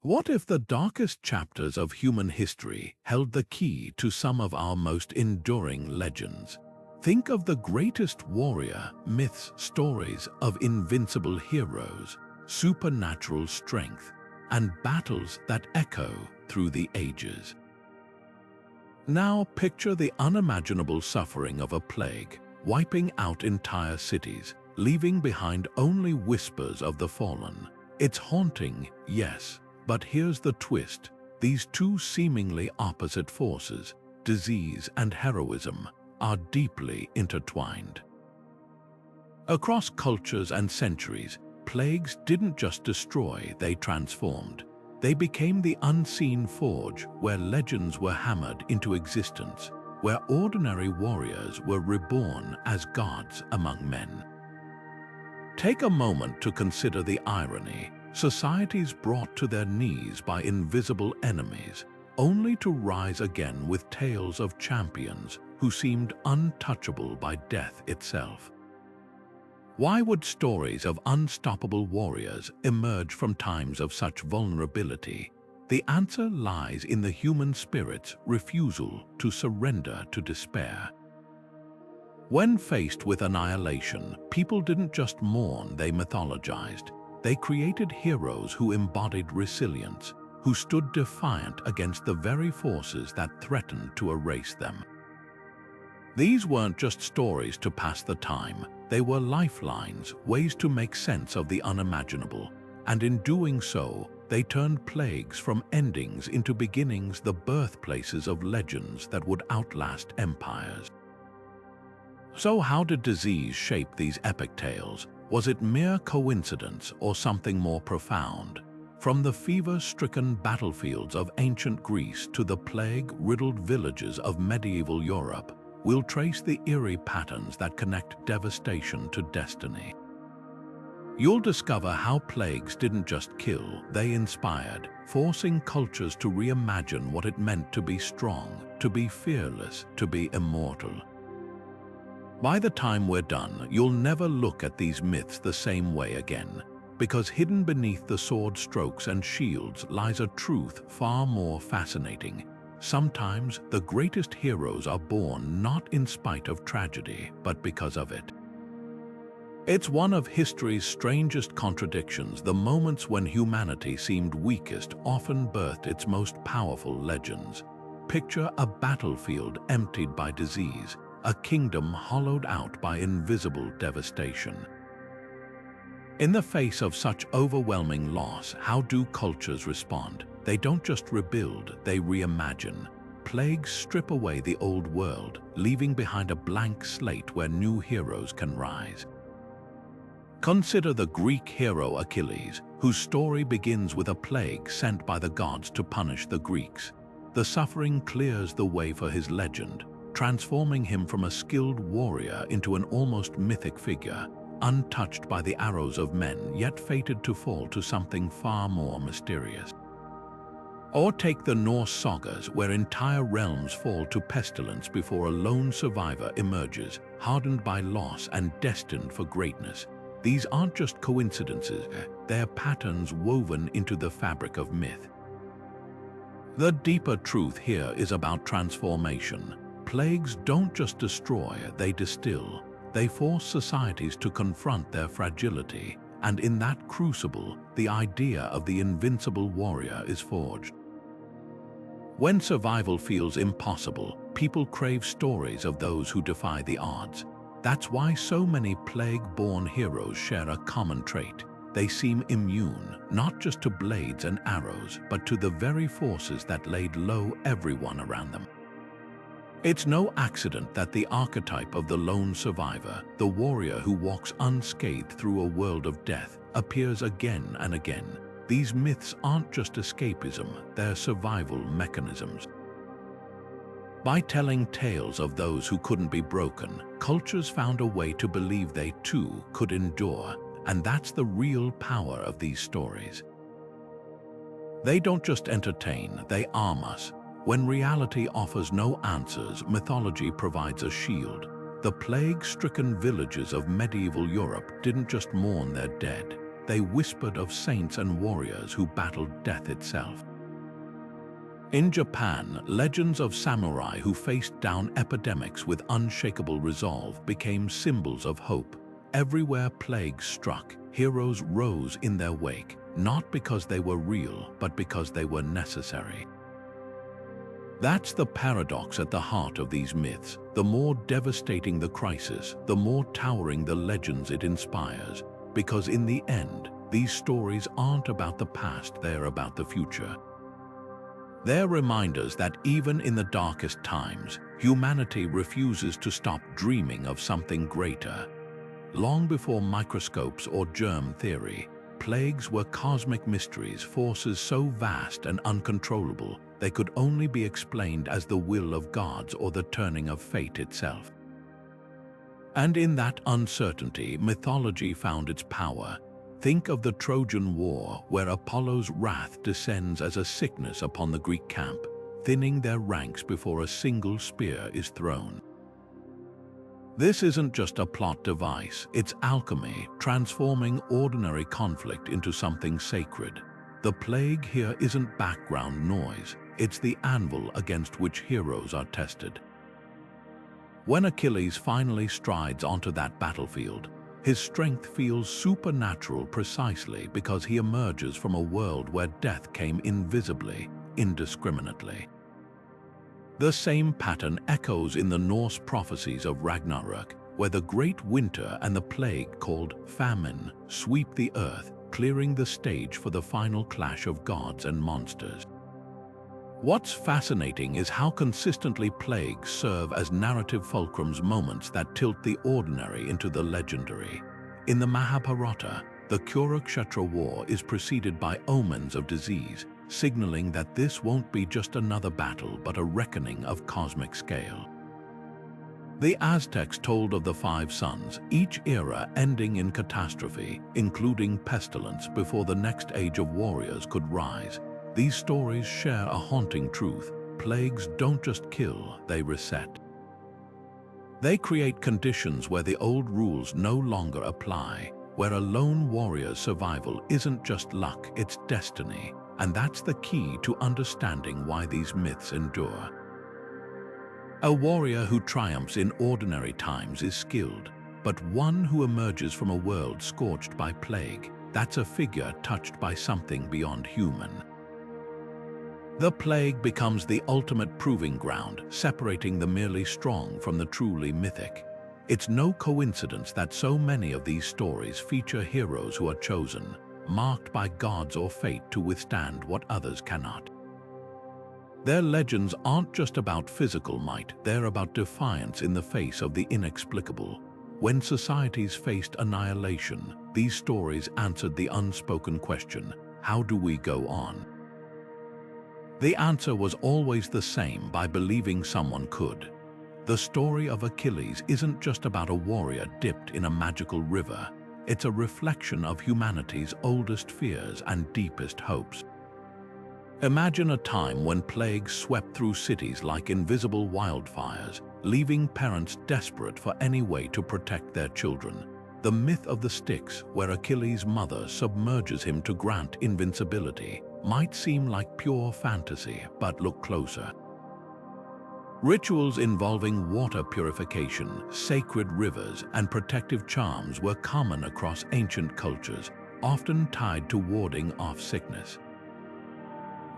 What if the darkest chapters of human history held the key to some of our most enduring legends? Think of the greatest warrior myths, stories of invincible heroes, supernatural strength, and battles that echo through the ages. Now picture the unimaginable suffering of a plague, wiping out entire cities, leaving behind only whispers of the fallen. It's haunting, yes. But here's the twist. These two seemingly opposite forces, disease and heroism, are deeply intertwined. Across cultures and centuries, plagues didn't just destroy, they transformed. They became the unseen forge where legends were hammered into existence, where ordinary warriors were reborn as gods among men. Take a moment to consider the irony. Societies brought to their knees by invisible enemies, only to rise again with tales of champions who seemed untouchable by death itself. Why would stories of unstoppable warriors emerge from times of such vulnerability? The answer lies in the human spirit's refusal to surrender to despair. When faced with annihilation, people didn't just mourn, they mythologized. They created heroes who embodied resilience, who stood defiant against the very forces that threatened to erase them. These weren't just stories to pass the time, they were lifelines, ways to make sense of the unimaginable. And in doing so, they turned plagues from endings into beginnings, the birthplaces of legends that would outlast empires. So how did disease shape these epic tales? Was it mere coincidence or something more profound? From the fever-stricken battlefields of ancient Greece to the plague-riddled villages of medieval Europe, we'll trace the eerie patterns that connect devastation to destiny. You'll discover how plagues didn't just kill, they inspired, forcing cultures to reimagine what it meant to be strong, to be fearless, to be immortal. By the time we're done, you'll never look at these myths the same way again, because hidden beneath the sword strokes and shields lies a truth far more fascinating. Sometimes the greatest heroes are born not in spite of tragedy, but because of it. It's one of history's strangest contradictions. The moments when humanity seemed weakest often birthed its most powerful legends. Picture a battlefield emptied by disease, a kingdom hollowed out by invisible devastation. In the face of such overwhelming loss, how do cultures respond? They don't just rebuild, they reimagine. Plagues strip away the old world, leaving behind a blank slate where new heroes can rise. Consider the Greek hero Achilles, whose story begins with a plague sent by the gods to punish the Greeks. The suffering clears the way for his legend, transforming him from a skilled warrior into an almost mythic figure, untouched by the arrows of men, yet fated to fall to something far more mysterious. Or take the Norse sagas, where entire realms fall to pestilence before a lone survivor emerges, hardened by loss and destined for greatness. These aren't just coincidences, they're patterns woven into the fabric of myth. The deeper truth here is about transformation. Plagues don't just destroy, they distill. They force societies to confront their fragility, and in that crucible, the idea of the invincible warrior is forged. When survival feels impossible, people crave stories of those who defy the odds. That's why so many plague-born heroes share a common trait. They seem immune, not just to blades and arrows, but to the very forces that laid low everyone around them. It's no accident that the archetype of the lone survivor, the warrior who walks unscathed through a world of death, appears again and again. These myths aren't just escapism, they're survival mechanisms. By telling tales of those who couldn't be broken, cultures found a way to believe they too could endure, and that's the real power of these stories. They don't just entertain, they arm us. When reality offers no answers, mythology provides a shield. The plague-stricken villages of medieval Europe didn't just mourn their dead. they whispered of saints and warriors who battled death itself. In Japan, legends of samurai who faced down epidemics with unshakable resolve became symbols of hope. Everywhere plagues struck, heroes rose in their wake, not because they were real, but because they were necessary. That's the paradox at the heart of these myths. The more devastating the crisis, the more towering the legends it inspires. Because in the end, these stories aren't about the past, they're about the future. They're reminders that even in the darkest times, humanity refuses to stop dreaming of something greater. Long before microscopes or germ theory, plagues were cosmic mysteries, forces so vast and uncontrollable they could only be explained as the will of gods or the turning of fate itself. And in that uncertainty, mythology found its power. Think of the Trojan War, where Apollo's wrath descends as a sickness upon the Greek camp, thinning their ranks before a single spear is thrown. This isn't just a plot device, it's alchemy, transforming ordinary conflict into something sacred. The plague here isn't background noise, it's the anvil against which heroes are tested. When Achilles finally strides onto that battlefield, his strength feels supernatural precisely because he emerges from a world where death came invisibly, indiscriminately. The same pattern echoes in the Norse prophecies of Ragnarok, where the great winter and the plague called famine sweep the earth, clearing the stage for the final clash of gods and monsters. What's fascinating is how consistently plagues serve as narrative fulcrums, moments that tilt the ordinary into the legendary. In the Mahabharata, the Kurukshetra war is preceded by omens of disease, signaling that this won't be just another battle but a reckoning of cosmic scale. The Aztecs told of the 5 suns, each era ending in catastrophe, including pestilence, before the next age of warriors could rise. These stories share a haunting truth. Plagues don't just kill, they reset. They create conditions where the old rules no longer apply, where a lone warrior's survival isn't just luck, it's destiny. And that's the key to understanding why these myths endure. A warrior who triumphs in ordinary times is skilled, but one who emerges from a world scorched by plague, that's a figure touched by something beyond human. The plague becomes the ultimate proving ground, separating the merely strong from the truly mythic. It's no coincidence that so many of these stories feature heroes who are chosen, marked by gods or fate to withstand what others cannot. Their legends aren't just about physical might, they're about defiance in the face of the inexplicable. When societies faced annihilation, these stories answered the unspoken question, how do we go on? The answer was always the same: by believing someone could. The story of Achilles isn't just about a warrior dipped in a magical river. It's a reflection of humanity's oldest fears and deepest hopes. Imagine a time when plagues swept through cities like invisible wildfires, leaving parents desperate for any way to protect their children. The myth of the Styx, where Achilles' mother submerges him to grant invincibility, might seem like pure fantasy, but look closer. Rituals involving water purification, sacred rivers, and protective charms were common across ancient cultures, often tied to warding off sickness.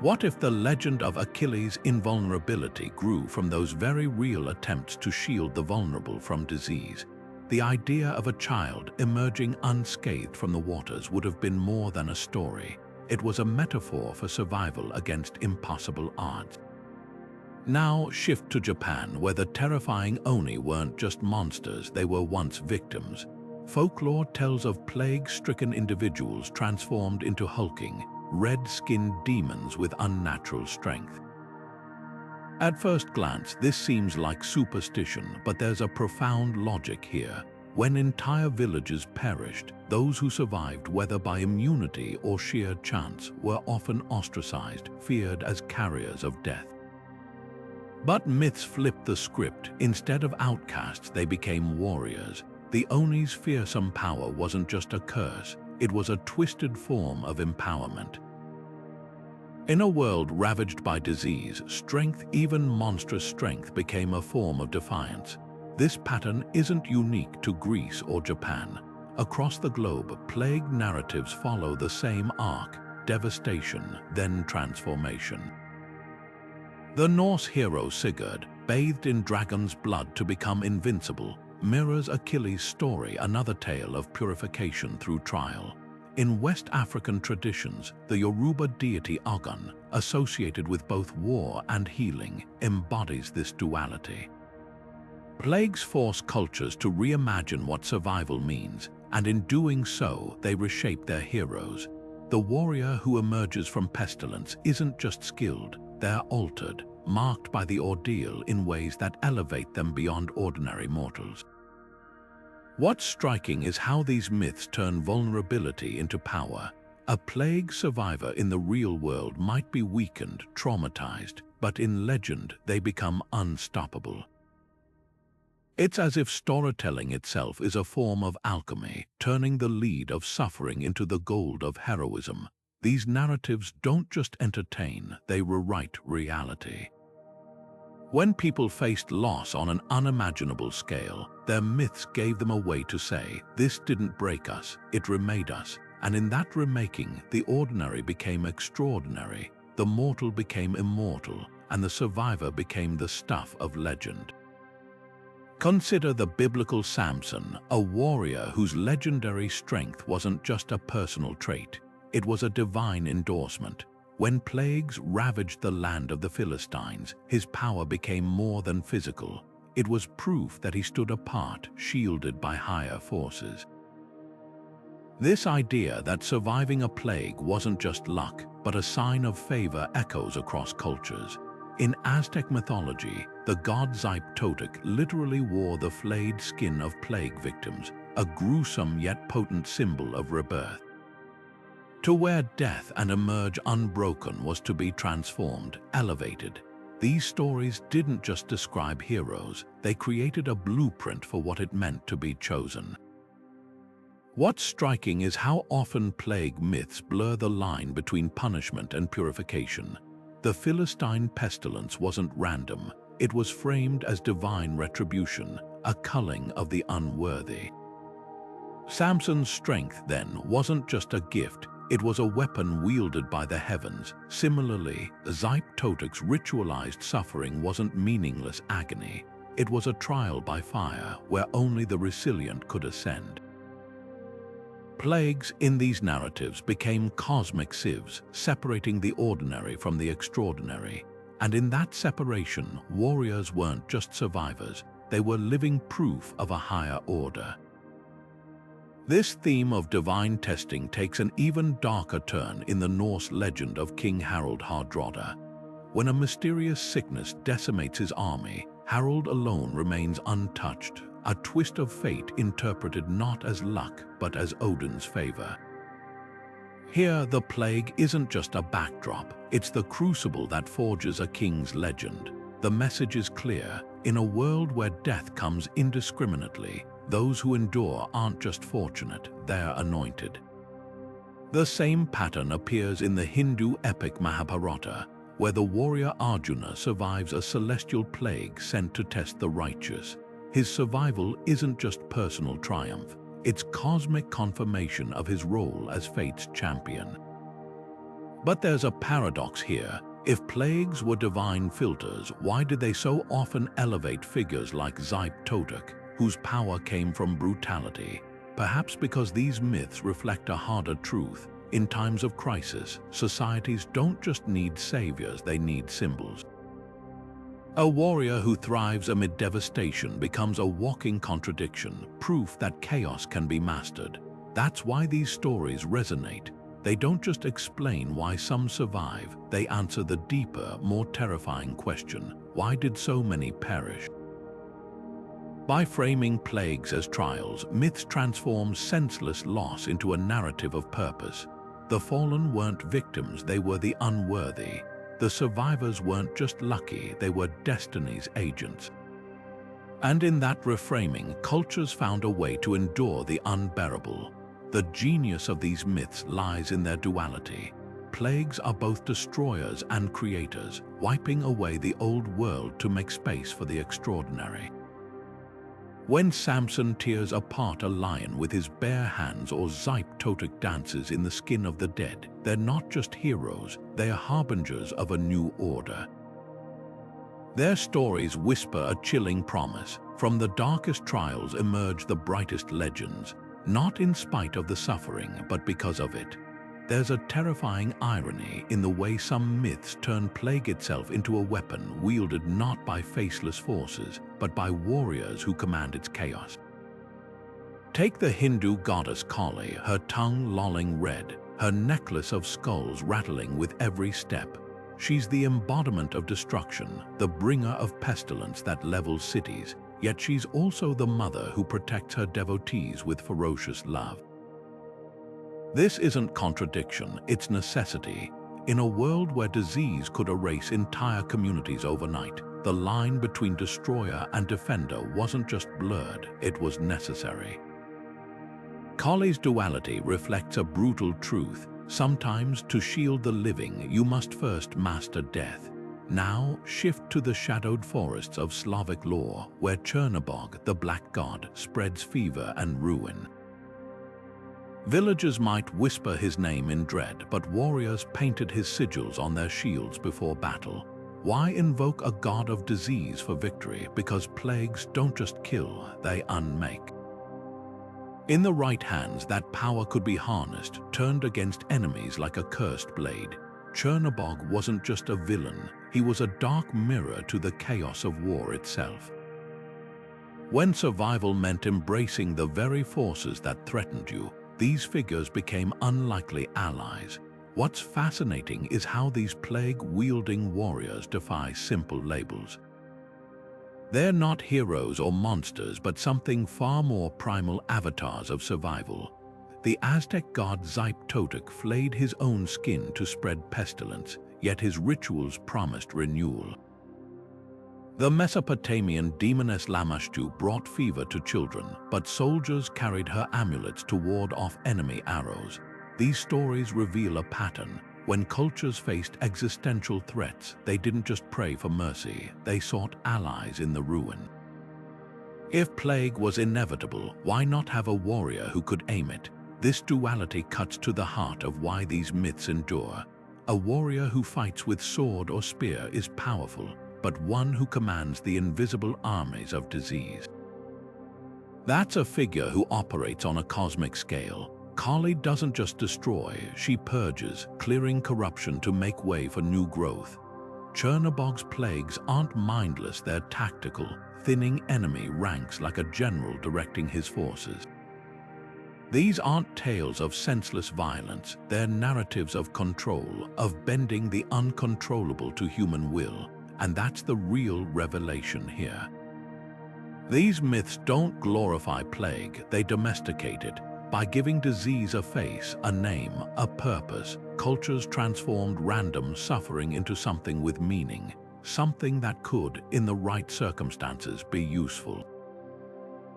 What if the legend of Achilles' invulnerability grew from those very real attempts to shield the vulnerable from disease? The idea of a child emerging unscathed from the waters would have been more than a story. It was a metaphor for survival against impossible odds. Now shift to Japan, where the terrifying Oni weren't just monsters, they were once victims. Folklore tells of plague-stricken individuals transformed into hulking, red-skinned demons with unnatural strength. At first glance, this seems like superstition, but there's a profound logic here. When entire villages perished, those who survived, whether by immunity or sheer chance, were often ostracized, feared as carriers of death. But myths flipped the script. Instead of outcasts, they became warriors. The Oni's fearsome power wasn't just a curse, it was a twisted form of empowerment. In a world ravaged by disease, strength, even monstrous strength, became a form of defiance. This pattern isn't unique to Greece or Japan. Across the globe, plague narratives follow the same arc: devastation, then transformation. The Norse hero Sigurd, bathed in dragon's blood to become invincible, mirrors Achilles' story, another tale of purification through trial. In West African traditions, the Yoruba deity Ogun, associated with both war and healing, embodies this duality. Plagues force cultures to reimagine what survival means, and in doing so, they reshape their heroes. The warrior who emerges from pestilence isn't just skilled, they're altered, marked by the ordeal in ways that elevate them beyond ordinary mortals. What's striking is how these myths turn vulnerability into power. A plague survivor in the real world might be weakened, traumatized, but in legend they become unstoppable. It's as if storytelling itself is a form of alchemy, turning the lead of suffering into the gold of heroism. These narratives don't just entertain, they rewrite reality. When people faced loss on an unimaginable scale, their myths gave them a way to say, "This didn't break us, it remade us." And in that remaking, the ordinary became extraordinary, the mortal became immortal, and the survivor became the stuff of legend. Consider the biblical Samson, a warrior whose legendary strength wasn't just a personal trait, it was a divine endorsement. When plagues ravaged the land of the Philistines, his power became more than physical. It was proof that he stood apart, shielded by higher forces. This idea that surviving a plague wasn't just luck, but a sign of favor echoes across cultures. In Aztec mythology, the god Xipe literally wore the flayed skin of plague victims, a gruesome yet potent symbol of rebirth. To wear death and emerge unbroken was to be transformed, elevated. These stories didn't just describe heroes, they created a blueprint for what it meant to be chosen. What's striking is how often plague myths blur the line between punishment and purification. The Philistine pestilence wasn't random, it was framed as divine retribution, a culling of the unworthy. Samson's strength, then, wasn't just a gift, it was a weapon wielded by the heavens. Similarly, Xipe ritualized suffering wasn't meaningless agony. It was a trial by fire where only the resilient could ascend. Plagues in these narratives became cosmic sieves, separating the ordinary from the extraordinary. And in that separation, warriors weren't just survivors, they were living proof of a higher order. This theme of divine testing takes an even darker turn in the Norse legend of King Harald Hardrada. When a mysterious sickness decimates his army, Harald alone remains untouched, a twist of fate interpreted not as luck but as Odin's favor. Here, the plague isn't just a backdrop, it's the crucible that forges a king's legend. The message is clear: in a world where death comes indiscriminately, those who endure aren't just fortunate, they're anointed. The same pattern appears in the Hindu epic Mahabharata, where the warrior Arjuna survives a celestial plague sent to test the righteous. His survival isn't just personal triumph, it's cosmic confirmation of his role as fate's champion. But there's a paradox here. If plagues were divine filters, why did they so often elevate figures like Xipe, whose power came from brutality? Perhaps because these myths reflect a harder truth. In times of crisis, societies don't just need saviors, they need symbols. A warrior who thrives amid devastation becomes a walking contradiction, proof that chaos can be mastered. That's why these stories resonate. They don't just explain why some survive, they answer the deeper, more terrifying question: why did so many perish? By framing plagues as trials, myths transform senseless loss into a narrative of purpose. The fallen weren't victims, they were the unworthy. The survivors weren't just lucky, they were destiny's agents. And in that reframing, cultures found a way to endure the unbearable. The genius of these myths lies in their duality. Plagues are both destroyers and creators, wiping away the old world to make space for the extraordinary. When Samson tears apart a lion with his bare hands or Totic dances in the skin of the dead, they're not just heroes, they are harbingers of a new order. Their stories whisper a chilling promise. From the darkest trials emerge the brightest legends, not in spite of the suffering, but because of it. There's a terrifying irony in the way some myths turn plague itself into a weapon wielded not by faceless forces, but by warriors who command its chaos. Take the Hindu goddess Kali, her tongue lolling red, her necklace of skulls rattling with every step. She's the embodiment of destruction, the bringer of pestilence that levels cities, yet she's also the mother who protects her devotees with ferocious love. This isn't contradiction, it's necessity. In a world where disease could erase entire communities overnight, the line between destroyer and defender wasn't just blurred, it was necessary. Kali's duality reflects a brutal truth. Sometimes, to shield the living, you must first master death. Now, shift to the shadowed forests of Slavic lore, where Chernobog, the black god, spreads fever and ruin. Villagers might whisper his name in dread, but warriors painted his sigils on their shields before battle. Why invoke a god of disease for victory? Because plagues don't just kill, they unmake. In the right hands, that power could be harnessed, turned against enemies like a cursed blade. Chernobog wasn't just a villain, he was a dark mirror to the chaos of war itself. When survival meant embracing the very forces that threatened you, these figures became unlikely allies. What's fascinating is how these plague-wielding warriors defy simple labels. They're not heroes or monsters, but something far more primal, avatars of survival. The Aztec god Totic flayed his own skin to spread pestilence, yet his rituals promised renewal. The Mesopotamian demoness Lamashtu brought fever to children, but soldiers carried her amulets to ward off enemy arrows. These stories reveal a pattern. When cultures faced existential threats, they didn't just pray for mercy, they sought allies in the ruin. If plague was inevitable, why not have a warrior who could aim it? This duality cuts to the heart of why these myths endure. A warrior who fights with sword or spear is powerful, but one who commands the invisible armies of disease. That's a figure who operates on a cosmic scale. Kali doesn't just destroy, she purges, clearing corruption to make way for new growth. Chernobog's plagues aren't mindless, they're tactical, thinning enemy ranks like a general directing his forces. These aren't tales of senseless violence, they're narratives of control, of bending the uncontrollable to human will. And that's the real revelation here. These myths don't glorify plague, they domesticate it. By giving disease a face, a name, a purpose, cultures transformed random suffering into something with meaning, something that could, in the right circumstances, be useful.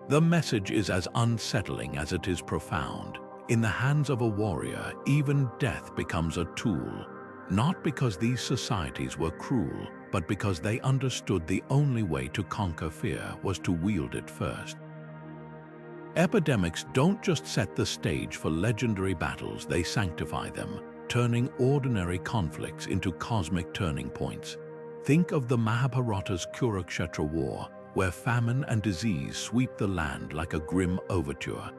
The message is as unsettling as it is profound. In the hands of a warrior, even death becomes a tool, not because these societies were cruel, but because they understood the only way to conquer fear was to wield it first. Epidemics don't just set the stage for legendary battles, they sanctify them, turning ordinary conflicts into cosmic turning points. Think of the Mahabharata's Kurukshetra war, where famine and disease sweep the land like a grim overture.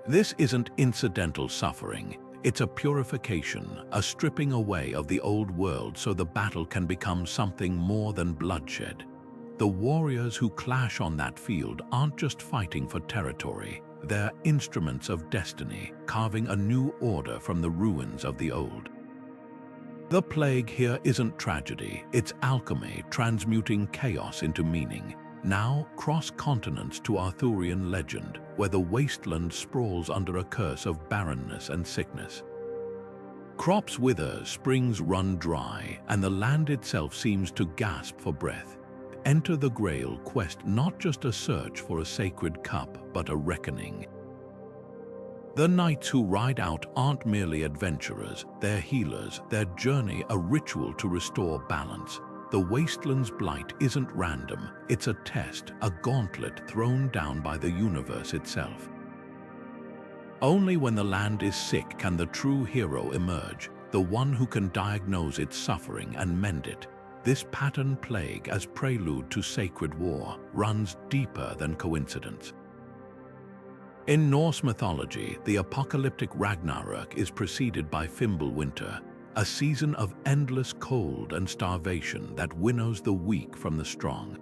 This isn't incidental suffering. It's a purification, a stripping away of the old world so the battle can become something more than bloodshed. The warriors who clash on that field aren't just fighting for territory, they're instruments of destiny, carving a new order from the ruins of the old. The plague here isn't tragedy, it's alchemy transmuting chaos into meaning. Now cross continents to Arthurian legend, where the wasteland sprawls under a curse of barrenness and sickness. Crops wither, springs run dry, and the land itself seems to gasp for breath. Enter the Grail quest, not just a search for a sacred cup, but a reckoning. The knights who ride out aren't merely adventurers, they're healers, their journey a ritual to restore balance. The wasteland's blight isn't random, it's a test, a gauntlet thrown down by the universe itself. Only when the land is sick can the true hero emerge, the one who can diagnose its suffering and mend it. This pattern plague, as prelude to sacred war, runs deeper than coincidence. In Norse mythology, the apocalyptic Ragnarok is preceded by Fimbulwinter, a season of endless cold and starvation that winnows the weak from the strong.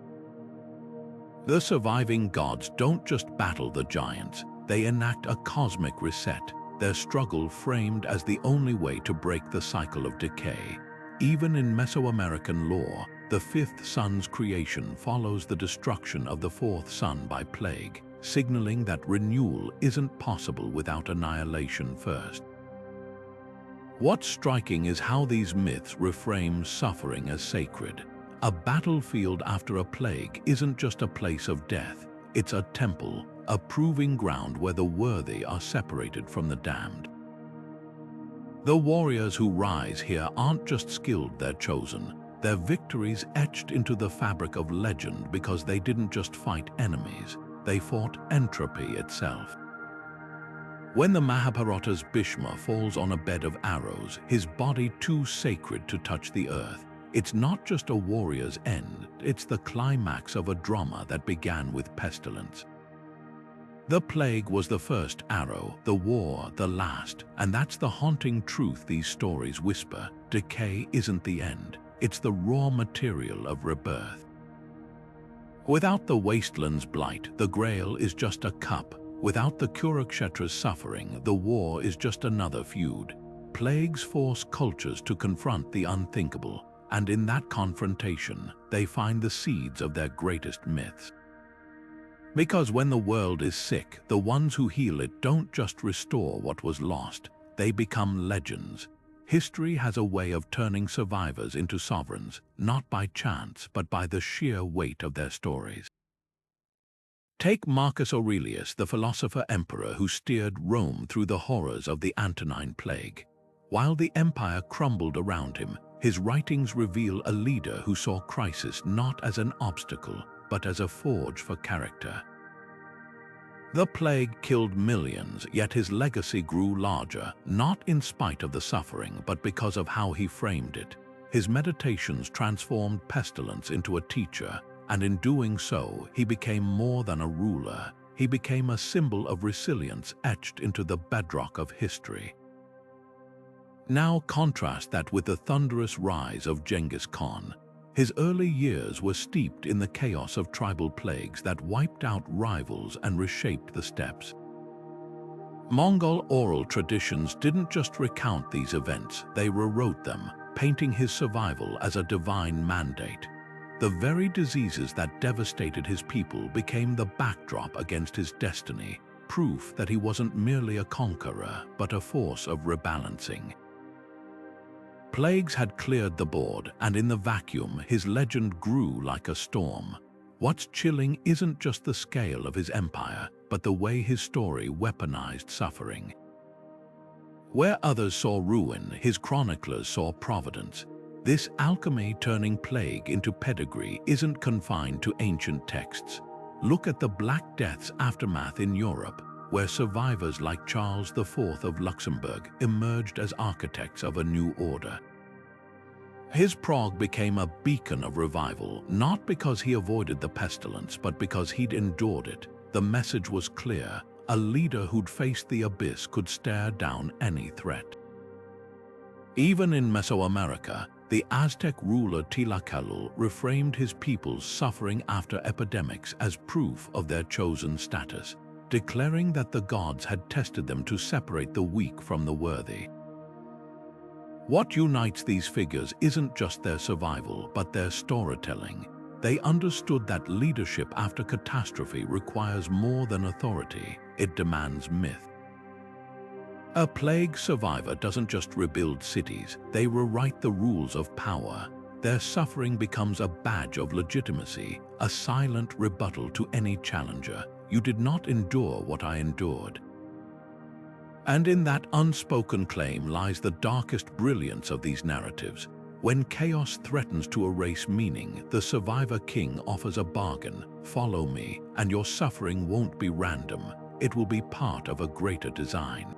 The surviving gods don't just battle the giants, they enact a cosmic reset, their struggle framed as the only way to break the cycle of decay. Even in Mesoamerican lore, the fifth sun's creation follows the destruction of the fourth sun by plague, signaling that renewal isn't possible without annihilation first. What's striking is how these myths reframe suffering as sacred. A battlefield after a plague isn't just a place of death, it's a temple, a proving ground where the worthy are separated from the damned. The warriors who rise here aren't just skilled, they're chosen. Their victories etched into the fabric of legend because they didn't just fight enemies, they fought entropy itself. When the Mahabharata's Bhishma falls on a bed of arrows, his body too sacred to touch the earth, it's not just a warrior's end, it's the climax of a drama that began with pestilence. The plague was the first arrow, the war the last, and that's the haunting truth these stories whisper. Decay isn't the end, it's the raw material of rebirth. Without the wasteland's blight, the Grail is just a cup. Without the Kurukshetra's suffering, the war is just another feud. Plagues force cultures to confront the unthinkable, and in that confrontation, they find the seeds of their greatest myths. Because when the world is sick, the ones who heal it don't just restore what was lost, they become legends. History has a way of turning survivors into sovereigns, not by chance, but by the sheer weight of their stories. Take Marcus Aurelius, the philosopher-emperor who steered Rome through the horrors of the Antonine Plague. While the empire crumbled around him, his writings reveal a leader who saw crisis not as an obstacle, but as a forge for character. The plague killed millions, yet his legacy grew larger, not in spite of the suffering, but because of how he framed it. His meditations transformed pestilence into a teacher, and in doing so, he became more than a ruler. He became a symbol of resilience etched into the bedrock of history. Now contrast that with the thunderous rise of Genghis Khan. His early years were steeped in the chaos of tribal plagues that wiped out rivals and reshaped the steppes. Mongol oral traditions didn't just recount these events, they rewrote them, painting his survival as a divine mandate. The very diseases that devastated his people became the backdrop against his destiny, proof that he wasn't merely a conqueror, but a force of rebalancing. Plagues had cleared the board, and in the vacuum, his legend grew like a storm. What's chilling isn't just the scale of his empire, but the way his story weaponized suffering. Where others saw ruin, his chroniclers saw providence. This alchemy turning plague into pedigree isn't confined to ancient texts. Look at the Black Death's aftermath in Europe, where survivors like Charles IV of Luxembourg emerged as architects of a new order. His Prague became a beacon of revival, not because he avoided the pestilence, but because he'd endured it. The message was clear: a leader who'd faced the abyss could stare down any threat. Even in Mesoamerica, the Aztec ruler Tlacaelul reframed his people's suffering after epidemics as proof of their chosen status, declaring that the gods had tested them to separate the weak from the worthy. What unites these figures isn't just their survival, but their storytelling. They understood that leadership after catastrophe requires more than authority, it demands myth. A plague survivor doesn't just rebuild cities, they rewrite the rules of power. Their suffering becomes a badge of legitimacy, a silent rebuttal to any challenger. You did not endure what I endured. And in that unspoken claim lies the darkest brilliance of these narratives. When chaos threatens to erase meaning, the survivor king offers a bargain. Follow me, and your suffering won't be random. It will be part of a greater design.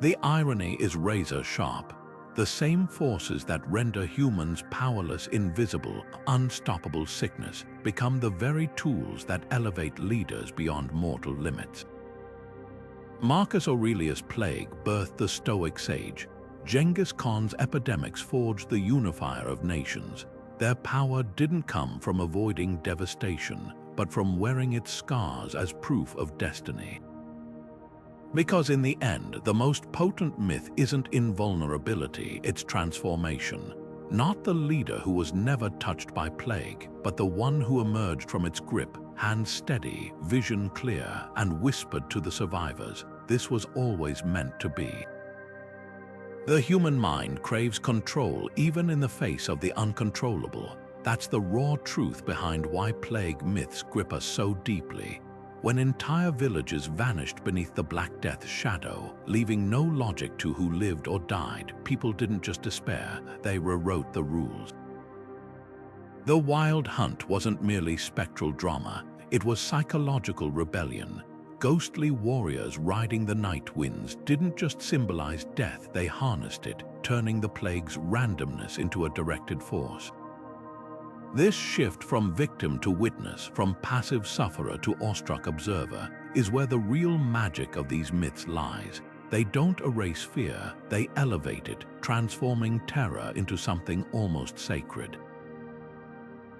The irony is razor sharp. The same forces that render humans powerless, invisible, unstoppable sickness become the very tools that elevate leaders beyond mortal limits. Marcus Aurelius' plague birthed the Stoic sage. Genghis Khan's epidemics forged the unifier of nations. Their power didn't come from avoiding devastation, but from wearing its scars as proof of destiny. Because in the end, the most potent myth isn't invulnerability, it's transformation. Not the leader who was never touched by plague, but the one who emerged from its grip, hands steady, vision clear, and whispered to the survivors, "This was always meant to be." The human mind craves control even in the face of the uncontrollable. That's the raw truth behind why plague myths grip us so deeply. When entire villages vanished beneath the Black Death's shadow, leaving no logic to who lived or died, people didn't just despair, they rewrote the rules. The Wild Hunt wasn't merely spectral drama, it was psychological rebellion. Ghostly warriors riding the night winds didn't just symbolize death, they harnessed it, turning the plague's randomness into a directed force. This shift from victim to witness, from passive sufferer to awestruck observer, is where the real magic of these myths lies. They don't erase fear, they elevate it, transforming terror into something almost sacred.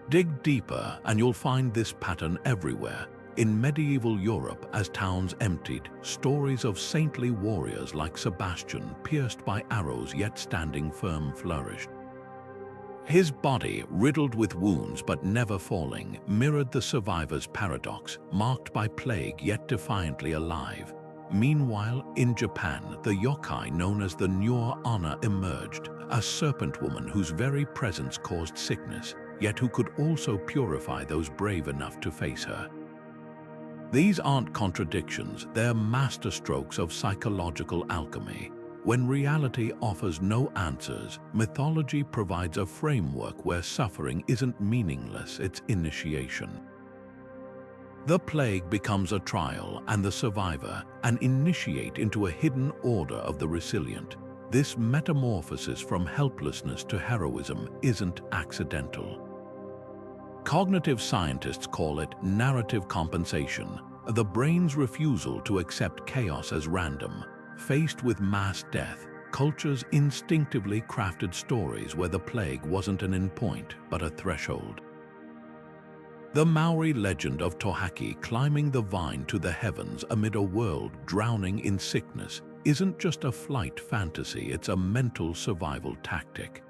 Dig deeper and you'll find this pattern everywhere. In medieval Europe, as towns emptied, stories of saintly warriors like Sebastian, pierced by arrows yet standing firm, flourished. His body, riddled with wounds but never falling, mirrored the survivor's paradox, marked by plague yet defiantly alive. Meanwhile, in Japan, the yokai known as the Nyor Ana emerged, a serpent woman whose very presence caused sickness, yet who could also purify those brave enough to face her. These aren't contradictions, they're masterstrokes of psychological alchemy. When reality offers no answers, mythology provides a framework where suffering isn't meaningless, it's initiation. The plague becomes a trial, and the survivor, an initiate into a hidden order of the resilient. This metamorphosis from helplessness to heroism isn't accidental. Cognitive scientists call it narrative compensation, the brain's refusal to accept chaos as random. Faced with mass death, cultures instinctively crafted stories where the plague wasn't an endpoint, but a threshold. The Maori legend of Tohaki climbing the vine to the heavens amid a world drowning in sickness isn't just a flight fantasy, it's a mental survival tactic.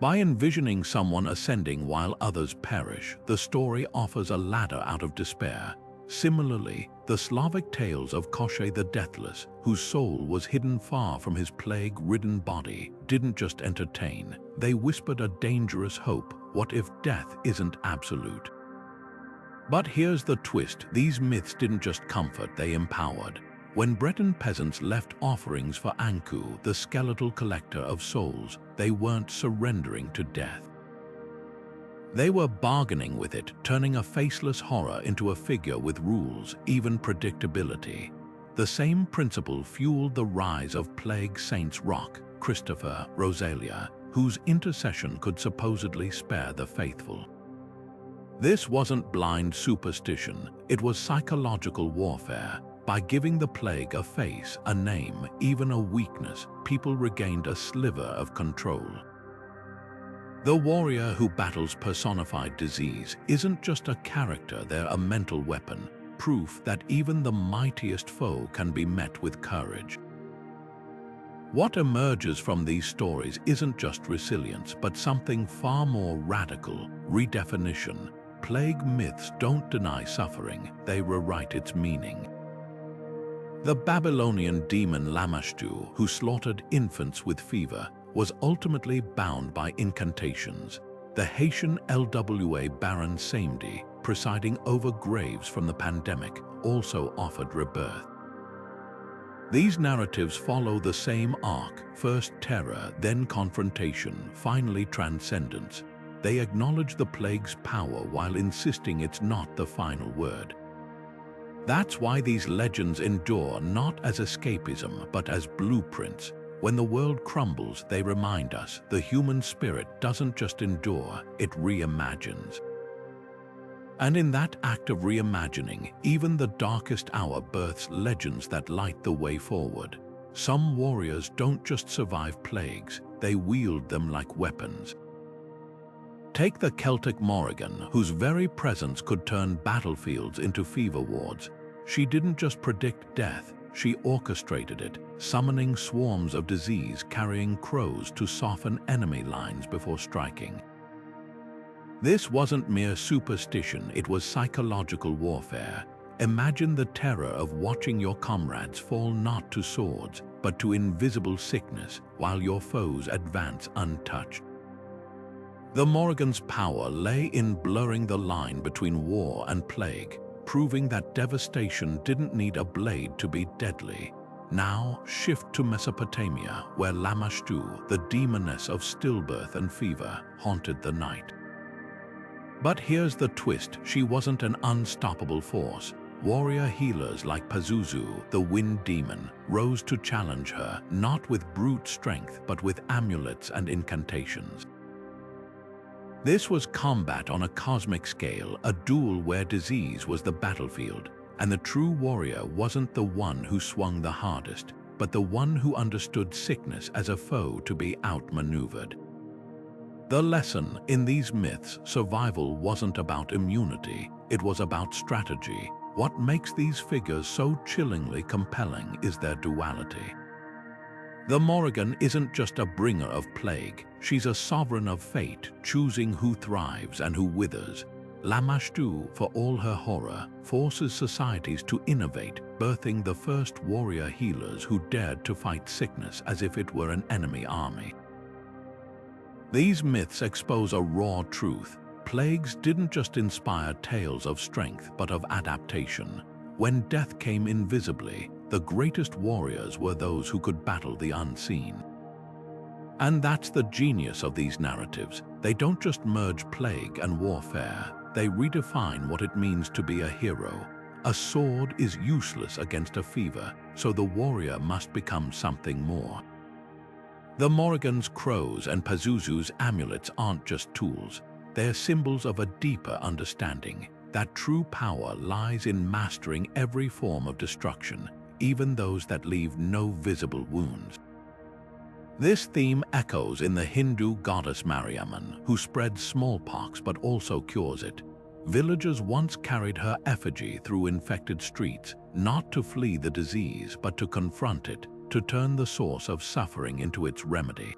By envisioning someone ascending while others perish, the story offers a ladder out of despair. Similarly, the Slavic tales of Koshchei the Deathless, whose soul was hidden far from his plague-ridden body, didn't just entertain, they whispered a dangerous hope. What if death isn't absolute? But here's the twist, these myths didn't just comfort, they empowered. When Breton peasants left offerings for Anku, the skeletal collector of souls, they weren't surrendering to death. They were bargaining with it, turning a faceless horror into a figure with rules, even predictability. The same principle fueled the rise of plague saints Rock, Christopher, Rosalia, whose intercession could supposedly spare the faithful. This wasn't blind superstition, it was psychological warfare. By giving the plague a face, a name, even a weakness, people regained a sliver of control. The warrior who battles personified disease isn't just a character, they're a mental weapon, proof that even the mightiest foe can be met with courage. What emerges from these stories isn't just resilience, but something far more radical, redefinition. Plague myths don't deny suffering, they rewrite its meaning. The Babylonian demon Lamashtu, who slaughtered infants with fever, was ultimately bound by incantations. The Haitian LWA Baron Samedi, presiding over graves from the pandemic, also offered rebirth. These narratives follow the same arc: first terror, then confrontation, finally transcendence. They acknowledge the plague's power while insisting it's not the final word. That's why these legends endure not as escapism but as blueprints. When the world crumbles, they remind us the human spirit doesn't just endure, it reimagines. And in that act of reimagining, even the darkest hour births legends that light the way forward. Some warriors don't just survive plagues, they wield them like weapons. Take the Celtic Morrigan, whose very presence could turn battlefields into fever wards. She didn't just predict death, she orchestrated it, summoning swarms of disease carrying crows to soften enemy lines before striking. This wasn't mere superstition, it was psychological warfare. Imagine the terror of watching your comrades fall not to swords, but to invisible sickness, while your foes advance untouched. The Morrigan's power lay in blurring the line between war and plague, proving that devastation didn't need a blade to be deadly. Now, shift to Mesopotamia, where Lamashtu, the demoness of stillbirth and fever, haunted the night. But here's the twist: she wasn't an unstoppable force. Warrior healers like Pazuzu, the wind demon, rose to challenge her, not with brute strength but with amulets and incantations. This was combat on a cosmic scale, a duel where disease was the battlefield, and the true warrior wasn't the one who swung the hardest, but the one who understood sickness as a foe to be outmaneuvered. The lesson in these myths: survival wasn't about immunity, it was about strategy. What makes these figures so chillingly compelling is their duality. The Morrigan isn't just a bringer of plague, she's a sovereign of fate, choosing who thrives and who withers. Lamashtu, for all her horror, forces societies to innovate, birthing the first warrior healers who dared to fight sickness as if it were an enemy army. These myths expose a raw truth. Plagues didn't just inspire tales of strength but of adaptation. When death came invisibly, the greatest warriors were those who could battle the unseen. And that's the genius of these narratives. They don't just merge plague and warfare, they redefine what it means to be a hero. A sword is useless against a fever, so the warrior must become something more. The Morrigan's crows and Pazuzu's amulets aren't just tools, they're symbols of a deeper understanding. That true power lies in mastering every form of destruction, even those that leave no visible wounds. This theme echoes in the Hindu goddess Mariamman, who spreads smallpox but also cures it. Villagers once carried her effigy through infected streets, not to flee the disease but to confront it, to turn the source of suffering into its remedy.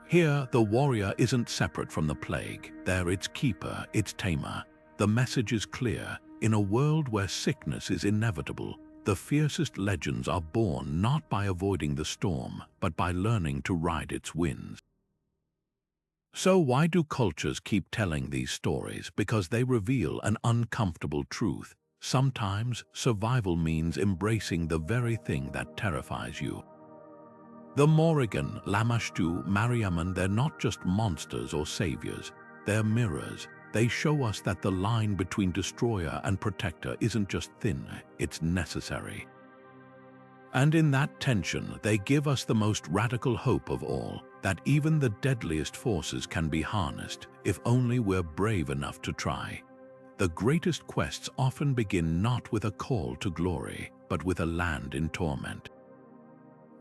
Here, the warrior isn't separate from the plague. They're its keeper, its tamer. The message is clear: in a world where sickness is inevitable, the fiercest legends are born not by avoiding the storm, but by learning to ride its winds. So why do cultures keep telling these stories? Because they reveal an uncomfortable truth. Sometimes survival means embracing the very thing that terrifies you. The Morrigan, Lamashtu, Mariamman, they're not just monsters or saviors, they're mirrors. They show us that the line between destroyer and protector isn't just thin, it's necessary. And in that tension, they give us the most radical hope of all, that even the deadliest forces can be harnessed, if only we're brave enough to try. The greatest quests often begin not with a call to glory, but with a land in torment.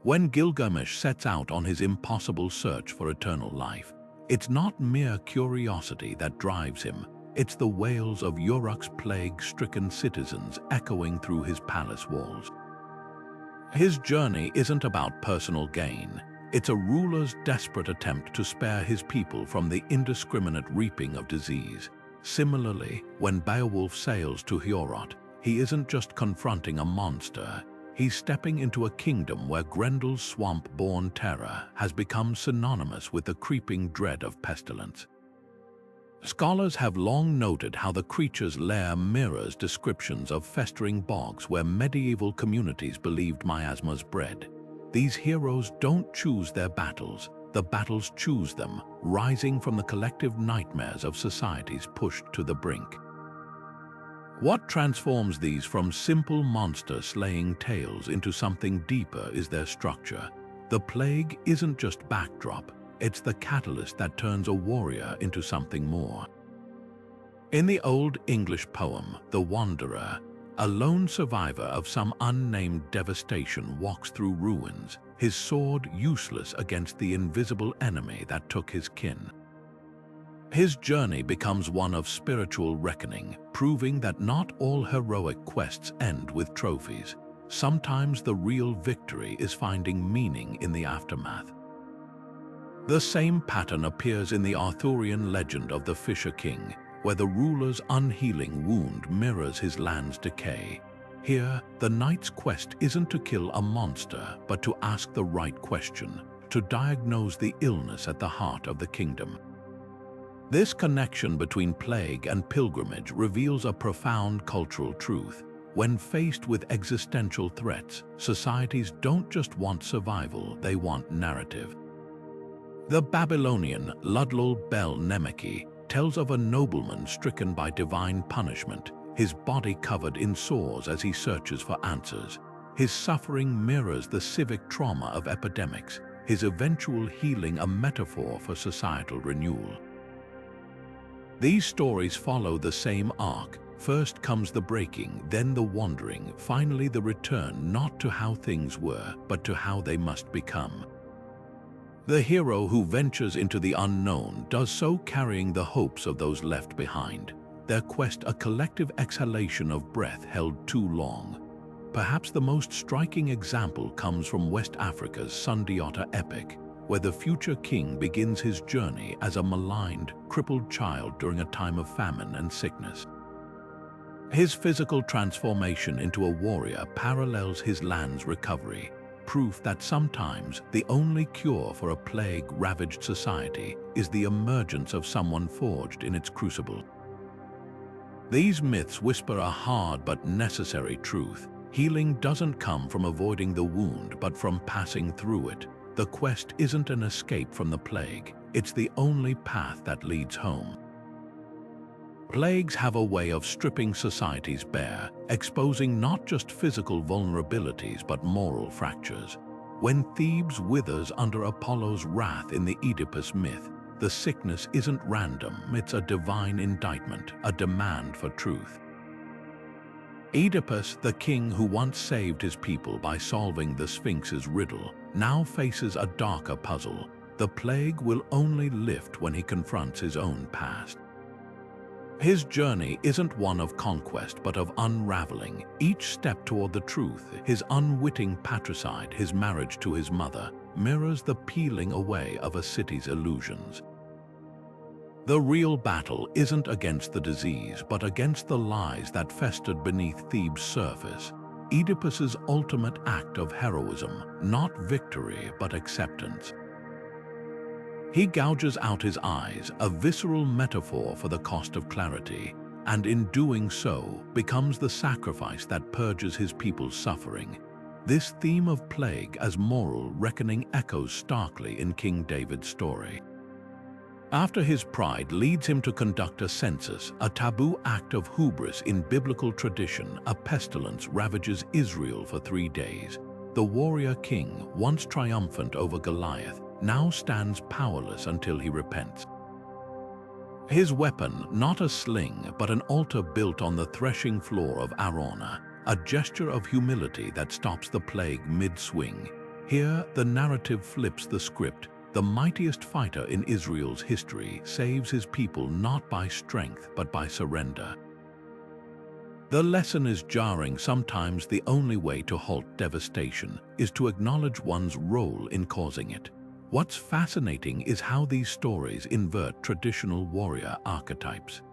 When Gilgamesh sets out on his impossible search for eternal life, it's not mere curiosity that drives him, it's the wails of Uruk's plague-stricken citizens echoing through his palace walls. His journey isn't about personal gain, it's a ruler's desperate attempt to spare his people from the indiscriminate reaping of disease. Similarly, when Beowulf sails to Heorot, he isn't just confronting a monster, he's stepping into a kingdom where Grendel's swamp-born terror has become synonymous with the creeping dread of pestilence. Scholars have long noted how the creature's lair mirrors descriptions of festering bogs where medieval communities believed miasmas bred. These heroes don't choose their battles, the battles choose them, rising from the collective nightmares of societies pushed to the brink. What transforms these from simple monster-slaying tales into something deeper is their structure. The plague isn't just backdrop, it's the catalyst that turns a warrior into something more. In the Old English poem, The Wanderer, a lone survivor of some unnamed devastation walks through ruins, his sword useless against the invisible enemy that took his kin. His journey becomes one of spiritual reckoning, proving that not all heroic quests end with trophies. Sometimes the real victory is finding meaning in the aftermath. The same pattern appears in the Arthurian legend of the Fisher King, where the ruler's unhealing wound mirrors his land's decay. Here, the knight's quest isn't to kill a monster, but to ask the right question, to diagnose the illness at the heart of the kingdom. This connection between plague and pilgrimage reveals a profound cultural truth. When faced with existential threats, societies don't just want survival, they want narrative. The Babylonian Ludlul Bel Nemeki tells of a nobleman stricken by divine punishment, his body covered in sores as he searches for answers. His suffering mirrors the civic trauma of epidemics, his eventual healing a metaphor for societal renewal. These stories follow the same arc. First comes the breaking, then the wandering, finally the return not to how things were, but to how they must become. The hero who ventures into the unknown does so carrying the hopes of those left behind, their quest a collective exhalation of breath held too long. Perhaps the most striking example comes from West Africa's Sundiata epic, where the future king begins his journey as a maligned, crippled child during a time of famine and sickness. His physical transformation into a warrior parallels his land's recovery, proof that sometimes the only cure for a plague-ravaged society is the emergence of someone forged in its crucible. These myths whisper a hard but necessary truth. Healing doesn't come from avoiding the wound, but from passing through it. The quest isn't an escape from the plague, it's the only path that leads home. Plagues have a way of stripping societies bare, exposing not just physical vulnerabilities but moral fractures. When Thebes withers under Apollo's wrath in the Oedipus myth, the sickness isn't random, it's a divine indictment, a demand for truth. Oedipus, the king who once saved his people by solving the Sphinx's riddle, now faces a darker puzzle. The plague will only lift when he confronts his own past. His journey isn't one of conquest but of unraveling. Each step toward the truth, his unwitting patricide, his marriage to his mother, mirrors the peeling away of a city's illusions. The real battle isn't against the disease but against the lies that festered beneath Thebes' surface. Oedipus's ultimate act of heroism, not victory but acceptance. He gouges out his eyes, a visceral metaphor for the cost of clarity, and in doing so becomes the sacrifice that purges his people's suffering. This theme of plague as moral reckoning echoes starkly in King David's story. After his pride leads him to conduct a census, a taboo act of hubris in biblical tradition, a pestilence ravages Israel for 3 days. The warrior king, once triumphant over Goliath, now stands powerless until he repents. His weapon, not a sling, but an altar built on the threshing floor of Araunah, a gesture of humility that stops the plague mid-swing. Here, the narrative flips the script. The mightiest fighter in Israel's history saves his people not by strength but by surrender. The lesson is jarring. Sometimes the only way to halt devastation is to acknowledge one's role in causing it. What's fascinating is how these stories invert traditional warrior archetypes.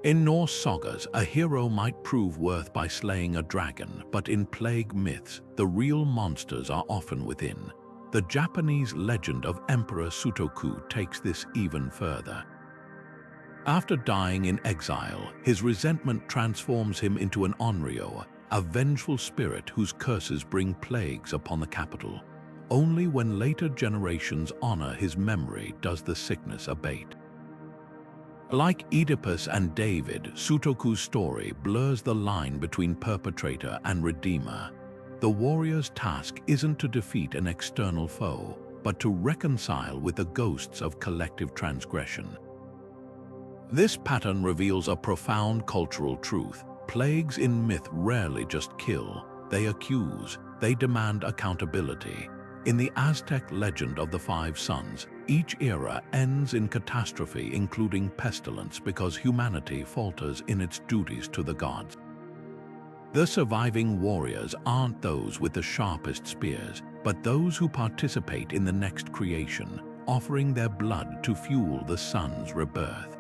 In Norse sagas, a hero might prove worth by slaying a dragon, but in plague myths, the real monsters are often within. The Japanese legend of Emperor Sutoku takes this even further. After dying in exile, his resentment transforms him into an Onryo, a vengeful spirit whose curses bring plagues upon the capital. Only when later generations honor his memory does the sickness abate. Like Oedipus and David, Sutoku's story blurs the line between perpetrator and redeemer. The warrior's task isn't to defeat an external foe, but to reconcile with the ghosts of collective transgression. This pattern reveals a profound cultural truth. Plagues in myth rarely just kill, they accuse, they demand accountability. In the Aztec legend of the Five Suns, each era ends in catastrophe, including pestilence, because humanity falters in its duties to the gods. The surviving warriors aren't those with the sharpest spears, but those who participate in the next creation, offering their blood to fuel the sun's rebirth.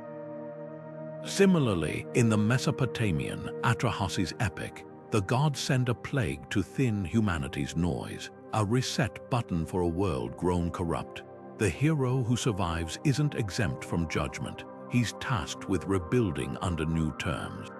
Similarly, in the Mesopotamian Atrahasis epic, the gods send a plague to thin humanity's noise, a reset button for a world grown corrupt. The hero who survives isn't exempt from judgment. He's tasked with rebuilding under new terms.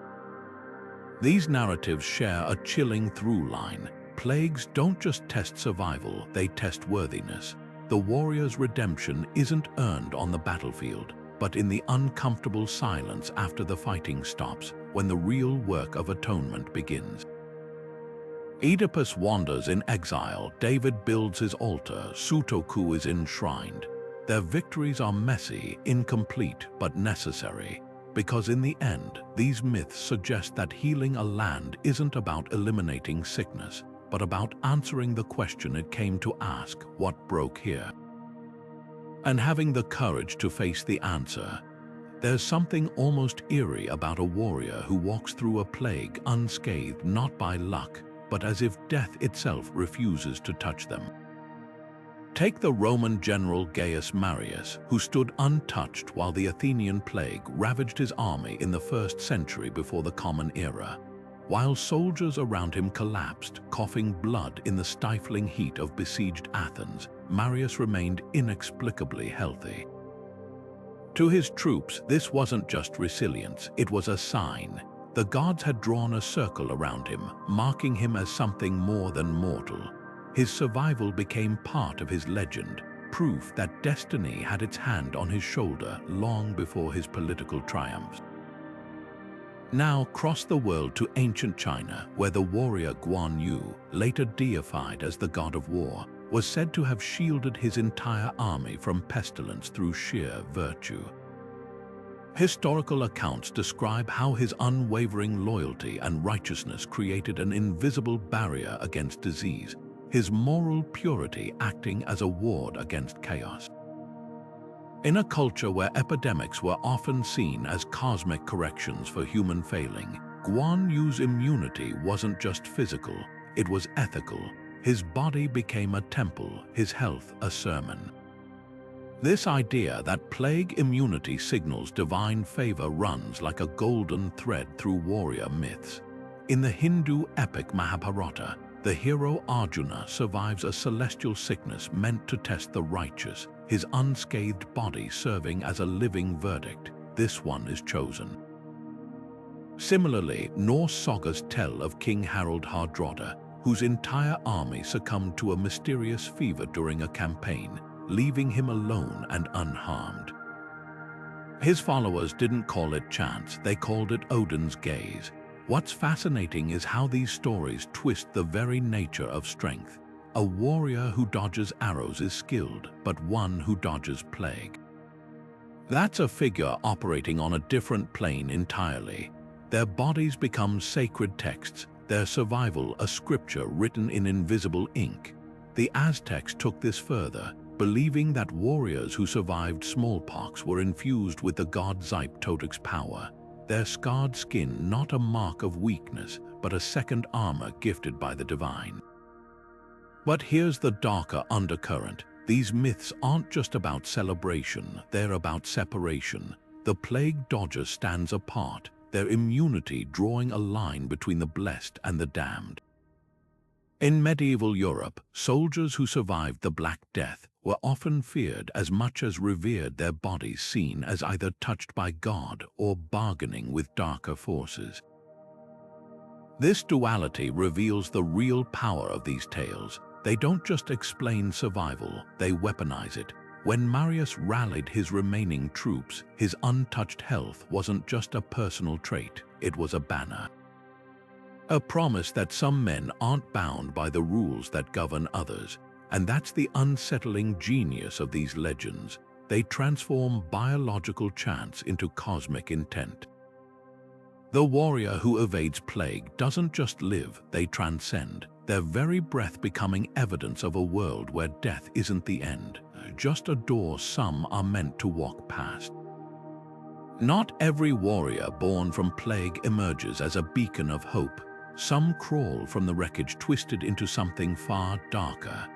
These narratives share a chilling through line. Plagues don't just test survival, they test worthiness. The warrior's redemption isn't earned on the battlefield, but in the uncomfortable silence after the fighting stops, when the real work of atonement begins. Oedipus wanders in exile, David builds his altar, Sutoku is enshrined. Their victories are messy, incomplete, but necessary, because in the end, these myths suggest that healing a land isn't about eliminating sickness, but about answering the question it came to ask: what broke here? And having the courage to face the answer. There's something almost eerie about a warrior who walks through a plague unscathed, not by luck, but as if death itself refuses to touch them. Take the Roman general Gaius Marius, who stood untouched while the Athenian plague ravaged his army in the 1st century before the Common Era. While soldiers around him collapsed, coughing blood in the stifling heat of besieged Athens, Marius remained inexplicably healthy. To his troops, this wasn't just resilience, it was a sign. The gods had drawn a circle around him, marking him as something more than mortal. His survival became part of his legend, proof that destiny had its hand on his shoulder long before his political triumphs. Now cross the world to ancient China, where the warrior Guan Yu, later deified as the god of war, was said to have shielded his entire army from pestilence through sheer virtue. Historical accounts describe how his unwavering loyalty and righteousness created an invisible barrier against disease, his moral purity acting as a ward against chaos. In a culture where epidemics were often seen as cosmic corrections for human failing, Guan Yu's immunity wasn't just physical, it was ethical. His body became a temple, his health a sermon. This idea that plague immunity signals divine favor runs like a golden thread through warrior myths. In the Hindu epic Mahabharata, the hero Arjuna survives a celestial sickness meant to test the righteous, his unscathed body serving as a living verdict: this one is chosen. Similarly, Norse sagas tell of King Harald Hardrada, whose entire army succumbed to a mysterious fever during a campaign, leaving him alone and unharmed. His followers didn't call it chance, they called it Odin's gaze. What's fascinating is how these stories twist the very nature of strength. A warrior who dodges arrows is skilled, but one who dodges plague. That's a figure operating on a different plane entirely. Their bodies become sacred texts, their survival a scripture written in invisible ink. The Aztecs took this further, believing that warriors who survived smallpox were infused with the god Zyp-Totec's power. Their scarred skin not a mark of weakness, but a second armor gifted by the divine. But here's the darker undercurrent. These myths aren't just about celebration, they're about separation. The plague dodger stands apart, their immunity drawing a line between the blessed and the damned. In medieval Europe, soldiers who survived the Black Death were often feared as much as revered, their bodies seen as either touched by God or bargaining with darker forces. This duality reveals the real power of these tales. They don't just explain survival, they weaponize it. When Marius rallied his remaining troops, his untouched health wasn't just a personal trait, it was a banner. A promise that some men aren't bound by the rules that govern others. And that's the unsettling genius of these legends. They transform biological chance into cosmic intent. The warrior who evades plague doesn't just live, they transcend, their very breath becoming evidence of a world where death isn't the end, just a door some are meant to walk past. Not every warrior born from plague emerges as a beacon of hope. Some crawl from the wreckage twisted into something far darker.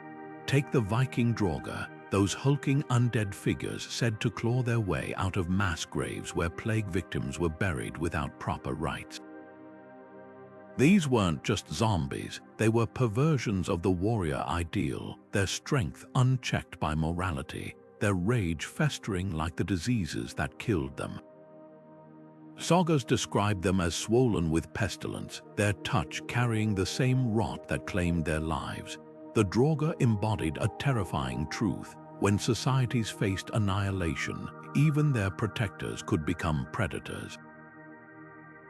Take the Viking draugr, those hulking undead figures said to claw their way out of mass graves where plague victims were buried without proper rites. These weren't just zombies, they were perversions of the warrior ideal, their strength unchecked by morality, their rage festering like the diseases that killed them. Sagas describe them as swollen with pestilence, their touch carrying the same rot that claimed their lives. The draugr embodied a terrifying truth. When societies faced annihilation, even their protectors could become predators.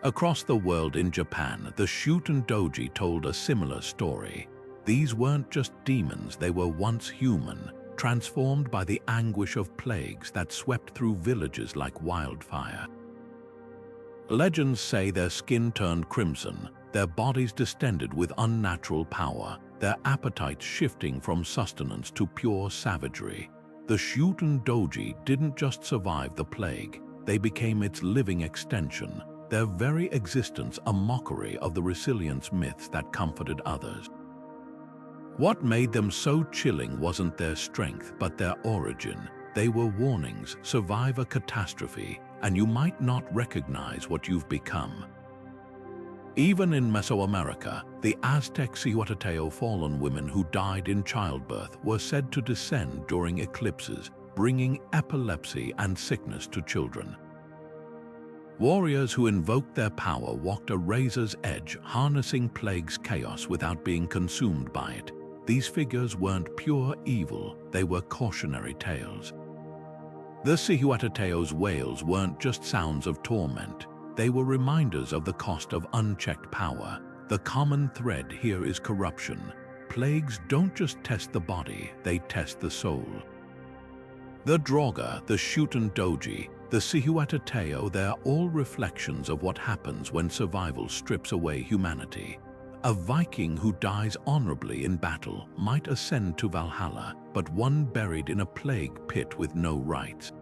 Across the world in Japan, the Shuten Doji told a similar story. These weren't just demons, they were once human, transformed by the anguish of plagues that swept through villages like wildfire. Legends say their skin turned crimson, their bodies distended with unnatural power, their appetites shifting from sustenance to pure savagery. The Shuten Doji didn't just survive the plague, they became its living extension, their very existence a mockery of the resilience myths that comforted others. What made them so chilling wasn't their strength, but their origin. They were warnings: survive a catastrophe, and you might not recognize what you've become. Even in Mesoamerica, the Aztec Cihuateteo fallen women who died in childbirth were said to descend during eclipses, bringing epilepsy and sickness to children. Warriors who invoked their power walked a razor's edge, harnessing plague's chaos without being consumed by it. These figures weren't pure evil, they were cautionary tales. The Cihuateteo's wails weren't just sounds of torment. They were reminders of the cost of unchecked power. The common thread here is corruption. Plagues don't just test the body, they test the soul. The draugr, the Shuten Doji, the Cihuateteo, they're all reflections of what happens when survival strips away humanity. A Viking who dies honorably in battle might ascend to Valhalla, but one buried in a plague pit with no rights.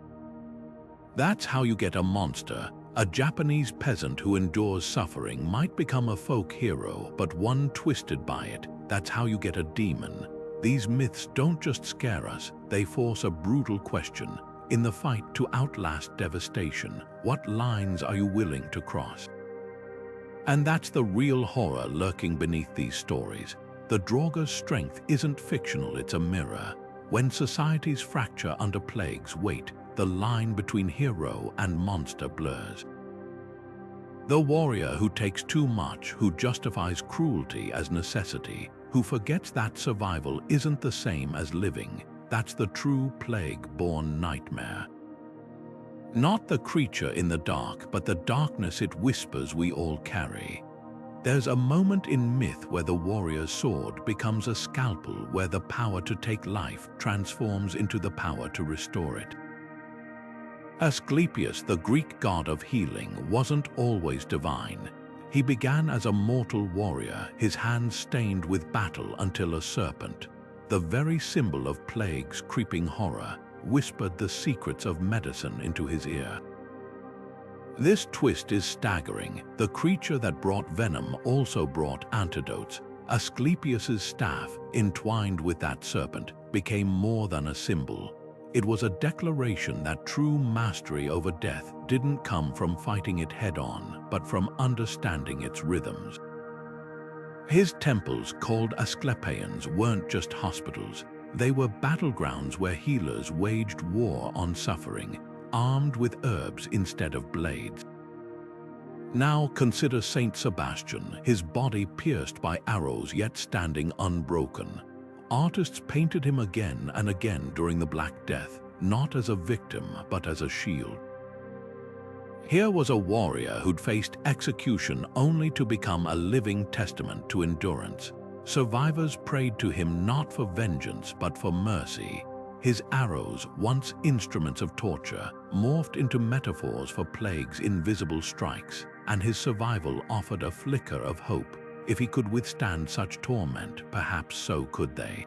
That's how you get a monster. A Japanese peasant who endures suffering might become a folk hero, but one twisted by it. That's how you get a demon. These myths don't just scare us, they force a brutal question. In the fight to outlast devastation, what lines are you willing to cross? And that's the real horror lurking beneath these stories. The draugr's strength isn't fictional, it's a mirror. When societies fracture under plague's weight, the line between hero and monster blurs. The warrior who takes too much, who justifies cruelty as necessity, who forgets that survival isn't the same as living, that's the true plague-born nightmare. Not the creature in the dark, but the darkness it whispers we all carry. There's a moment in myth where the warrior's sword becomes a scalpel, where the power to take life transforms into the power to restore it. Asclepius, the Greek god of healing, wasn't always divine. He began as a mortal warrior, his hands stained with battle until a serpent, the very symbol of plague's creeping horror, whispered the secrets of medicine into his ear. This twist is staggering. The creature that brought venom also brought antidotes. Asclepius's staff, entwined with that serpent, became more than a symbol. It was a declaration that true mastery over death didn't come from fighting it head-on, but from understanding its rhythms. His temples, called Asclepions, weren't just hospitals. They were battlegrounds where healers waged war on suffering, armed with herbs instead of blades. Now consider Saint Sebastian, his body pierced by arrows yet standing unbroken. Artists painted him again and again during the Black Death, not as a victim but as a shield. Here was a warrior who'd faced execution only to become a living testament to endurance. Survivors prayed to him not for vengeance but for mercy. His arrows, once instruments of torture, morphed into metaphors for plague's invisible strikes, and his survival offered a flicker of hope. If he could withstand such torment, perhaps so could they.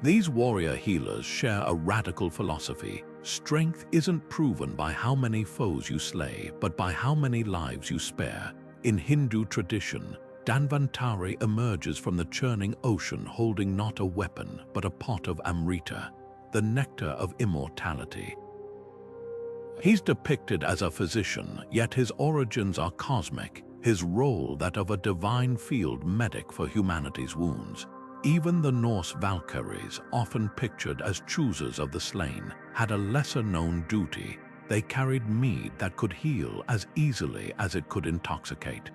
These warrior healers share a radical philosophy. Strength isn't proven by how many foes you slay, but by how many lives you spare. In Hindu tradition, Dhanvantari emerges from the churning ocean holding not a weapon, but a pot of Amrita, the nectar of immortality. He's depicted as a physician, yet his origins are cosmic, his role that of a divine field medic for humanity's wounds. Even the Norse Valkyries, often pictured as choosers of the slain, had a lesser-known duty. They carried mead that could heal as easily as it could intoxicate.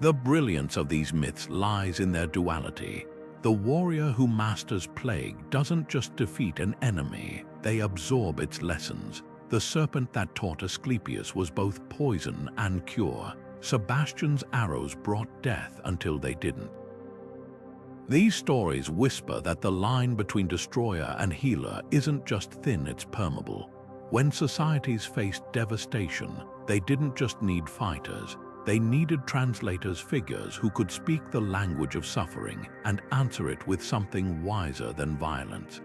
The brilliance of these myths lies in their duality. The warrior who masters plague doesn't just defeat an enemy, they absorb its lessons. The serpent that taught Asclepius was both poison and cure. Sebastian's arrows brought death until they didn't. These stories whisper that the line between destroyer and healer isn't just thin, it's permeable. When societies faced devastation, they didn't just need fighters, they needed translators, figures who could speak the language of suffering and answer it with something wiser than violence.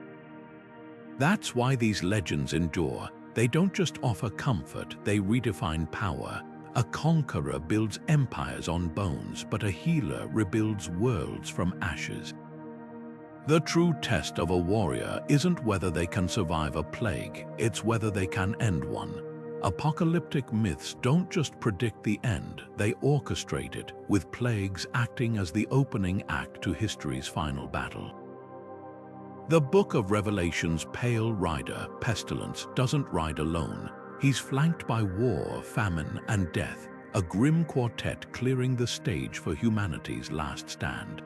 That's why these legends endure. They don't just offer comfort, they redefine power. A conqueror builds empires on bones, but a healer rebuilds worlds from ashes. The true test of a warrior isn't whether they can survive a plague, it's whether they can end one. Apocalyptic myths don't just predict the end, they orchestrate it, with plagues acting as the opening act to history's final battle. The Book of Revelation's pale rider, Pestilence, doesn't ride alone. He's flanked by war, famine, and death, a grim quartet clearing the stage for humanity's last stand.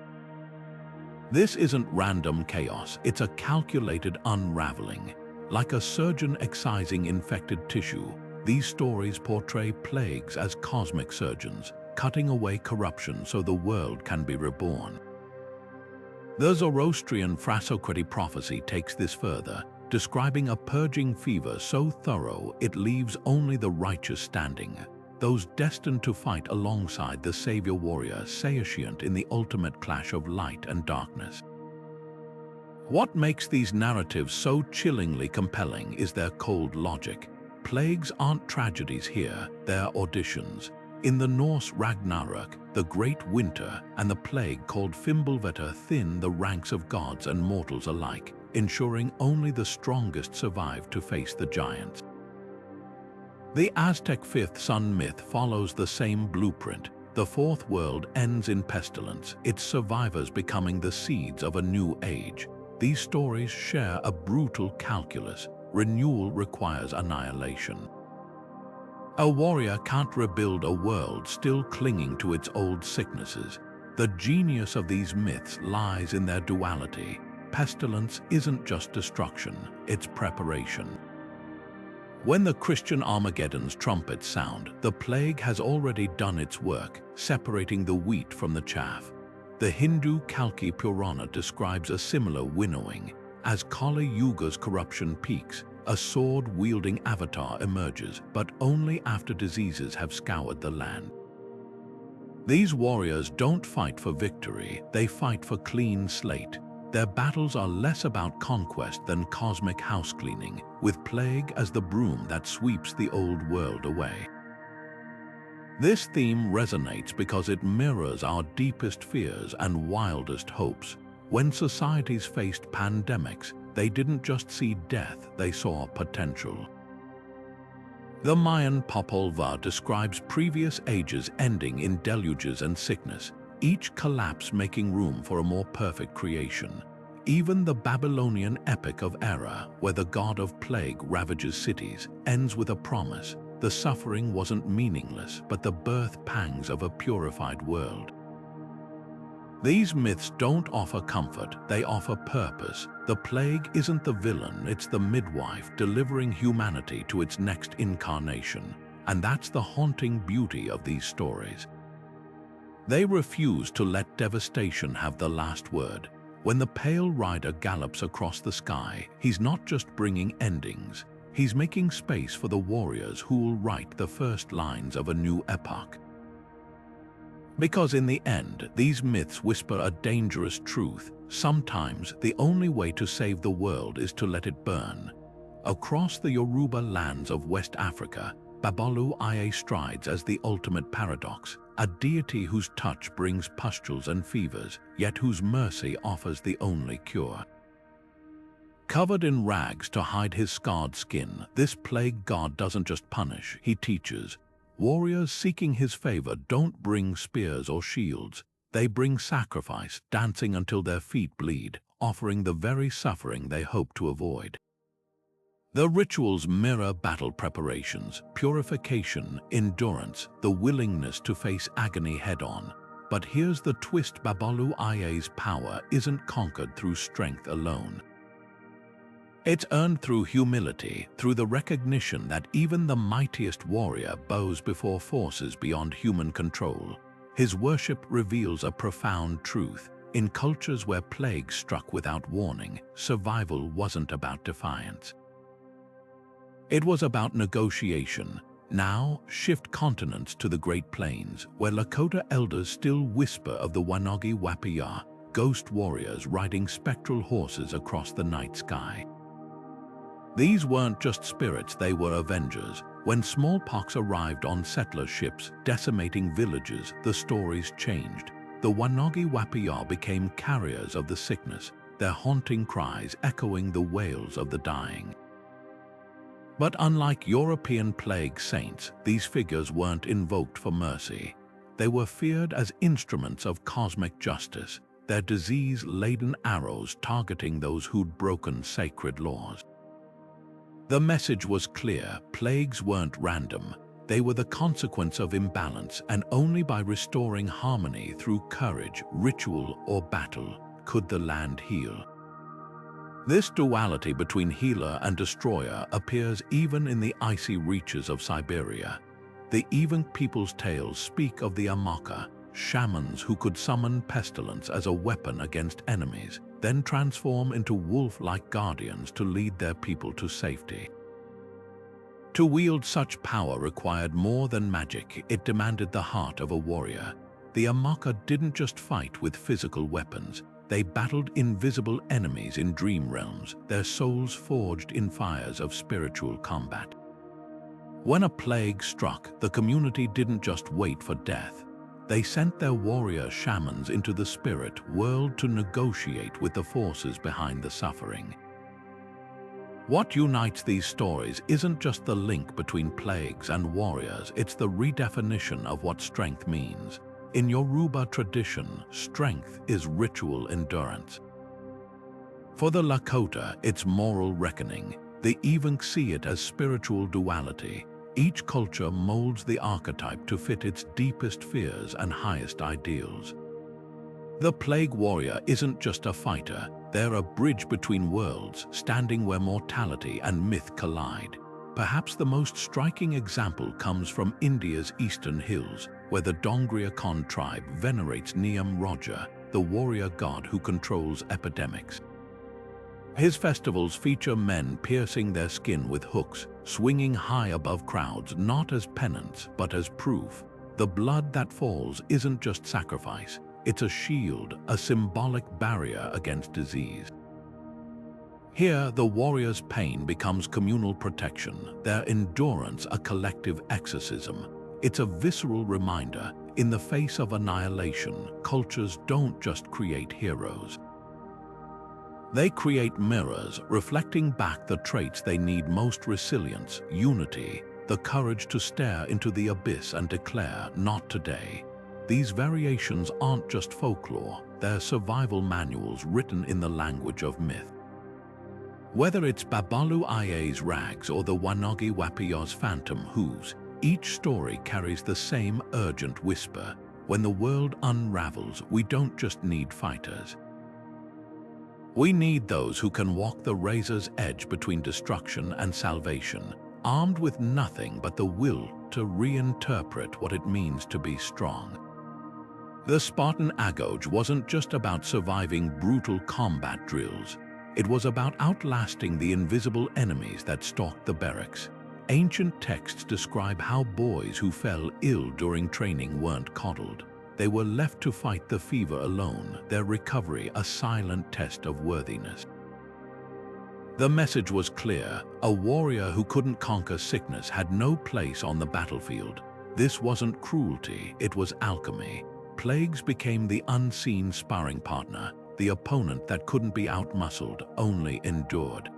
This isn't random chaos, it's a calculated unraveling. Like a surgeon excising infected tissue, these stories portray plagues as cosmic surgeons, cutting away corruption so the world can be reborn. The Zoroastrian Phrasocratic prophecy takes this further, describing a purging fever so thorough it leaves only the righteous standing, those destined to fight alongside the savior warrior sentient in the ultimate clash of light and darkness. What makes these narratives so chillingly compelling is their cold logic. Plagues aren't tragedies here, they're auditions. In the Norse Ragnarok, the Great Winter and the plague called Fimbulvetter thin the ranks of gods and mortals alike, ensuring only the strongest survive to face the giants. The Aztec fifth sun myth follows the same blueprint. The fourth world ends in pestilence, its survivors becoming the seeds of a new age. These stories share a brutal calculus. Renewal requires annihilation. A warrior can't rebuild a world still clinging to its old sicknesses. The genius of these myths lies in their duality. Pestilence isn't just destruction, it's preparation. When the Christian Armageddon's trumpets sound, the plague has already done its work, separating the wheat from the chaff. The Hindu Kalki Purana describes a similar winnowing. As Kali Yuga's corruption peaks, a sword-wielding avatar emerges, but only after diseases have scoured the land. These warriors don't fight for victory, they fight for clean slate. Their battles are less about conquest than cosmic housecleaning, with plague as the broom that sweeps the old world away. This theme resonates because it mirrors our deepest fears and wildest hopes. When societies faced pandemics, they didn't just see death, they saw potential. The Mayan Popol Vuh describes previous ages ending in deluges and sickness. each collapse making room for a more perfect creation. Even the Babylonian epic of Era, where the god of plague ravages cities, ends with a promise. The suffering wasn't meaningless, but the birth pangs of a purified world. These myths don't offer comfort, they offer purpose. The plague isn't the villain, it's the midwife delivering humanity to its next incarnation. And that's the haunting beauty of these stories. They refuse to let devastation have the last word. When the Pale Rider gallops across the sky, he's not just bringing endings, he's making space for the warriors who will write the first lines of a new epoch. Because in the end, these myths whisper a dangerous truth. Sometimes the only way to save the world is to let it burn. Across the Yoruba lands of West Africa, Babolu Aye strides as the ultimate paradox, a deity whose touch brings pustules and fevers, yet whose mercy offers the only cure. Covered in rags to hide his scarred skin, this plague god doesn't just punish, he teaches. Warriors seeking his favor don't bring spears or shields. They bring sacrifice, dancing until their feet bleed, offering the very suffering they hope to avoid. The rituals mirror battle preparations, purification, endurance, the willingness to face agony head-on. But here's the twist: Babolu Aye's power isn't conquered through strength alone. It's earned through humility, through the recognition that even the mightiest warrior bows before forces beyond human control. His worship reveals a profound truth. In cultures where plague struck without warning, survival wasn't about defiance. It was about negotiation. Now, shift continents to the Great Plains, where Lakota elders still whisper of the Wanogi Wapiya, ghost warriors riding spectral horses across the night sky. These weren't just spirits, they were avengers. When smallpox arrived on settler ships, decimating villages, the stories changed. The Wanogi Wapiya became carriers of the sickness, their haunting cries echoing the wails of the dying. But unlike European plague saints, these figures weren't invoked for mercy. They were feared as instruments of cosmic justice, their disease-laden arrows targeting those who'd broken sacred laws. The message was clear: plagues weren't random. They were the consequence of imbalance, and only by restoring harmony through courage, ritual, or battle could the land heal. This duality between healer and destroyer appears even in the icy reaches of Siberia. The Evenk people's tales speak of the Amaka, shamans who could summon pestilence as a weapon against enemies, then transform into wolf-like guardians to lead their people to safety. To wield such power required more than magic, it demanded the heart of a warrior. The Amaka didn't just fight with physical weapons, they battled invisible enemies in dream realms, their souls forged in fires of spiritual combat. When a plague struck, the community didn't just wait for death. They sent their warrior shamans into the spirit world to negotiate with the forces behind the suffering. What unites these stories isn't just the link between plagues and warriors, it's the redefinition of what strength means. In Yoruba tradition, strength is ritual endurance. For the Lakota, it's moral reckoning. The Evenk see it as spiritual duality. Each culture molds the archetype to fit its deepest fears and highest ideals. The plague warrior isn't just a fighter, they're a bridge between worlds, standing where mortality and myth collide. Perhaps the most striking example comes from India's eastern hills, where the Dongria Khan tribe venerates Niyam Roja, the warrior god who controls epidemics. His festivals feature men piercing their skin with hooks, swinging high above crowds not as penance but as proof. The blood that falls isn't just sacrifice, it's a shield, a symbolic barrier against disease. Here, the warrior's pain becomes communal protection, their endurance a collective exorcism. It's a visceral reminder: in the face of annihilation, cultures don't just create heroes. They create mirrors, reflecting back the traits they need most: resilience, unity, the courage to stare into the abyss and declare, "Not today." these variations aren't just folklore, they're survival manuals written in the language of myth. Whether it's Babalu Aya's rags or the Wanagi Wapiyo's phantom hooves, each story carries the same urgent whisper. When the world unravels, we don't just need fighters. We need those who can walk the razor's edge between destruction and salvation, armed with nothing but the will to reinterpret what it means to be strong. The Spartan agoge wasn't just about surviving brutal combat drills. It was about outlasting the invisible enemies that stalked the barracks. Ancient texts describe how boys who fell ill during training weren't coddled. They were left to fight the fever alone, their recovery a silent test of worthiness. The message was clear: a warrior who couldn't conquer sickness had no place on the battlefield. This wasn't cruelty, it was alchemy. Plagues became the unseen sparring partner, the opponent that couldn't be outmuscled, only endured.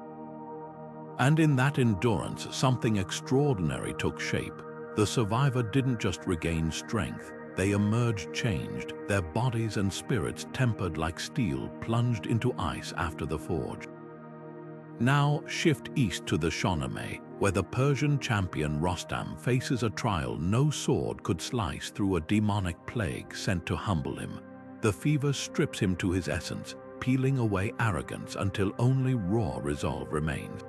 And in that endurance, something extraordinary took shape. The survivor didn't just regain strength, they emerged changed, their bodies and spirits tempered like steel plunged into ice after the forge. Now shift east to the Shahnameh, where the Persian champion Rostam faces a trial no sword could slice through a demonic plague sent to humble him. The fever strips him to his essence, peeling away arrogance until only raw resolve remains.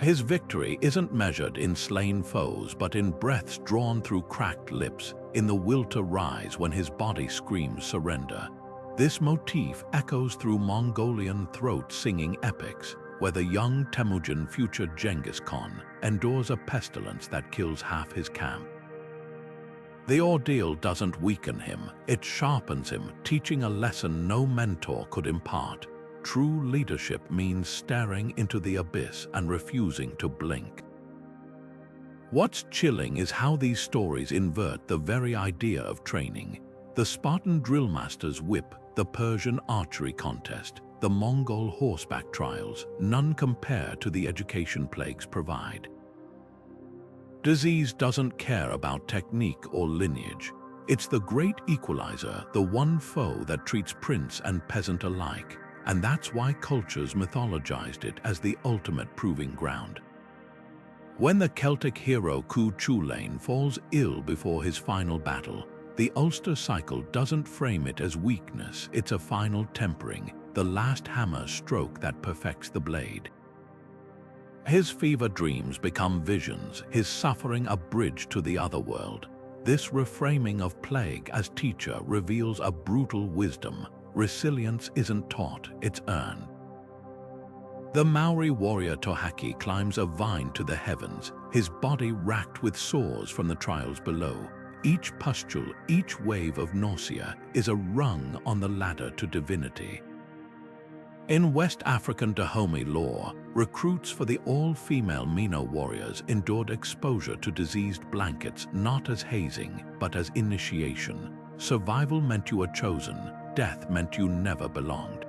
His victory isn't measured in slain foes, but in breaths drawn through cracked lips, in the will to rise when his body screams surrender. This motif echoes through Mongolian throat-singing epics, where the young Temujin, future Genghis Khan, endures a pestilence that kills half his camp. The ordeal doesn't weaken him, it sharpens him, teaching a lesson no mentor could impart. True leadership means staring into the abyss and refusing to blink. What's chilling is how these stories invert the very idea of training. The Spartan drillmaster's whip, the Persian archery contest, the Mongol horseback trials, none compare to the education plagues provide. Disease doesn't care about technique or lineage. It's the great equalizer, the one foe that treats prince and peasant alike. And that's why cultures mythologized it as the ultimate proving ground. When the Celtic hero Cu Chulainn falls ill before his final battle, the Ulster cycle doesn't frame it as weakness, it's a final tempering, the last hammer stroke that perfects the blade. His fever dreams become visions, his suffering a bridge to the other world. This reframing of plague as teacher reveals a brutal wisdom. Resilience isn't taught, it's earned. The Maori warrior Tohaki climbs a vine to the heavens, his body racked with sores from the trials below. Each pustule, each wave of nausea is a rung on the ladder to divinity. In West African Dahomey lore, recruits for the all-female Mino warriors endured exposure to diseased blankets not as hazing, but as initiation. Survival meant you were chosen. Death meant you never belonged.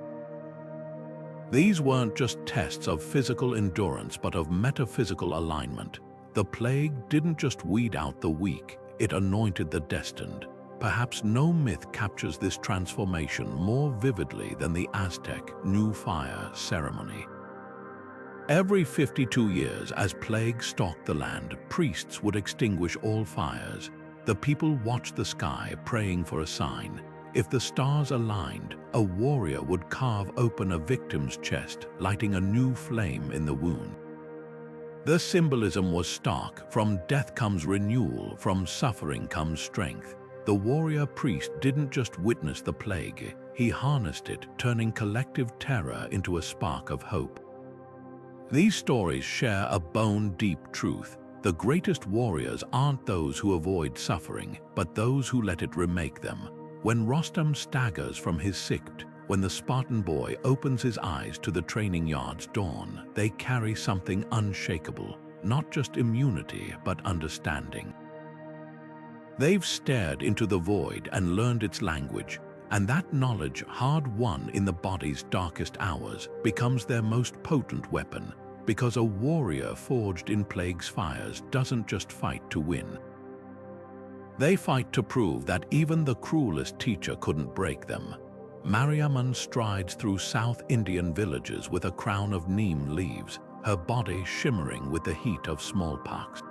These weren't just tests of physical endurance but of metaphysical alignment. The plague didn't just weed out the weak, it anointed the destined. Perhaps no myth captures this transformation more vividly than the Aztec new fire ceremony. Every 52 years, as plague stalked the land, priests would extinguish all fires. The people watched the sky, praying for a sign. If the stars aligned, a warrior would carve open a victim's chest, lighting a new flame in the wound. The symbolism was stark. From death comes renewal, from suffering comes strength. The warrior priest didn't just witness the plague, he harnessed it, turning collective terror into a spark of hope. These stories share a bone-deep truth. The greatest warriors aren't those who avoid suffering, but those who let it remake them. When Rostam staggers from his sikt, when the Spartan boy opens his eyes to the training yard's dawn, they carry something unshakable, not just immunity, but understanding. They've stared into the void and learned its language, and that knowledge, hard-won in the body's darkest hours, becomes their most potent weapon, because a warrior forged in plague's fires doesn't just fight to win. They fight to prove that even the cruelest teacher couldn't break them. Mariamman strides through South Indian villages with a crown of neem leaves, her body shimmering with the heat of smallpox.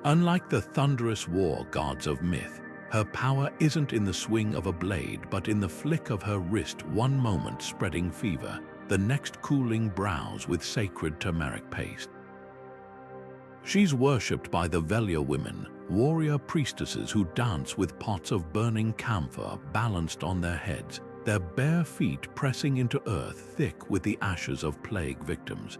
Unlike the thunderous war gods of myth, her power isn't in the swing of a blade but in the flick of her wrist, one moment spreading fever, the next cooling brows with sacred turmeric paste. She's worshipped by the Valor women, warrior priestesses who dance with pots of burning camphor balanced on their heads, their bare feet pressing into earth thick with the ashes of plague victims.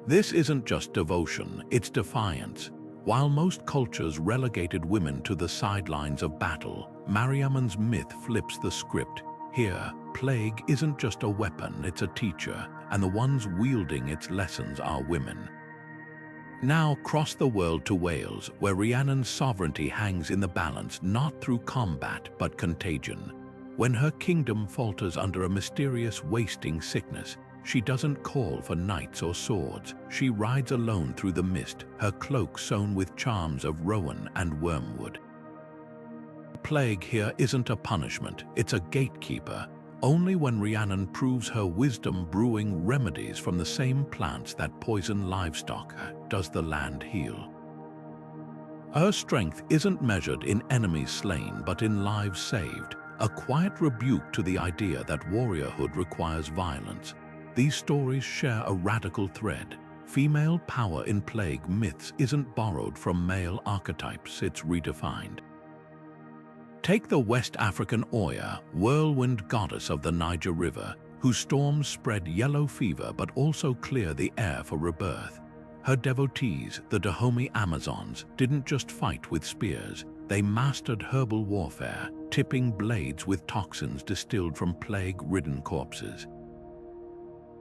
This isn't just devotion, it's defiance. While most cultures relegated women to the sidelines of battle, Mariamman's myth flips the script. Here, plague isn't just a weapon, it's a teacher, and the ones wielding its lessons are women. Now cross the world to Wales, where Rhiannon's sovereignty hangs in the balance not through combat but contagion. When her kingdom falters under a mysterious wasting sickness, she doesn't call for knights or swords. She rides alone through the mist, her cloak sewn with charms of rowan and wormwood. Plague here isn't a punishment, it's a gatekeeper. Only when Rhiannon proves her wisdom brewing remedies from the same plants that poison livestock does the land heal. Her strength isn't measured in enemies slain but in lives saved, a quiet rebuke to the idea that warriorhood requires violence. These stories share a radical thread. Female power in plague myths isn't borrowed from male archetypes, it's redefined. Take the West African Oya, whirlwind goddess of the Niger River, whose storms spread yellow fever but also clear the air for rebirth. Her devotees, the Dahomey Amazons, didn't just fight with spears, they mastered herbal warfare, tipping blades with toxins distilled from plague-ridden corpses.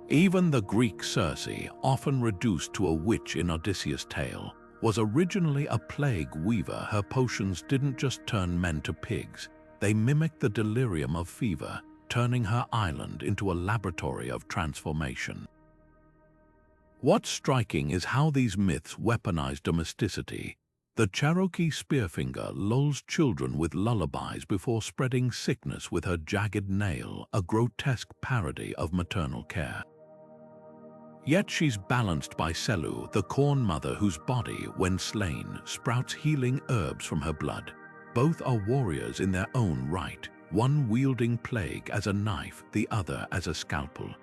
Even the Greek Circe, often reduced to a witch in Odysseus' tale, was originally a plague weaver. Her potions didn't just turn men to pigs, they mimicked the delirium of fever, turning her island into a laboratory of transformation. What's striking is how these myths weaponize domesticity. The Cherokee spearfinger lulls children with lullabies before spreading sickness with her jagged nail, a grotesque parody of maternal care. Yet she's balanced by Selu, the corn mother whose body, when slain, sprouts healing herbs from her blood. Both are warriors in their own right, one wielding plague as a knife, the other as a scalpel.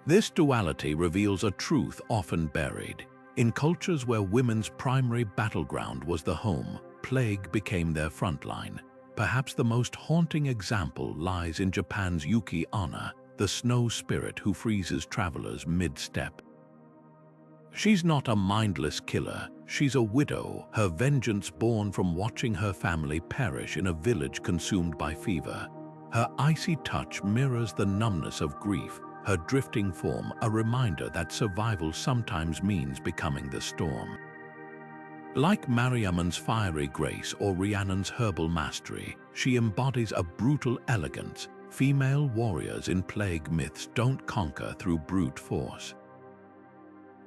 This duality reveals a truth often buried. In cultures where women's primary battleground was the home, plague became their frontline. Perhaps the most haunting example lies in Japan's Yuki Onna, the snow spirit who freezes travelers mid-step. She's not a mindless killer, she's a widow, her vengeance born from watching her family perish in a village consumed by fever. Her icy touch mirrors the numbness of grief, her drifting form a reminder that survival sometimes means becoming the storm. Like Mariamman's fiery grace or Rhiannon's herbal mastery, she embodies a brutal elegance. Female warriors in plague myths don't conquer through brute force.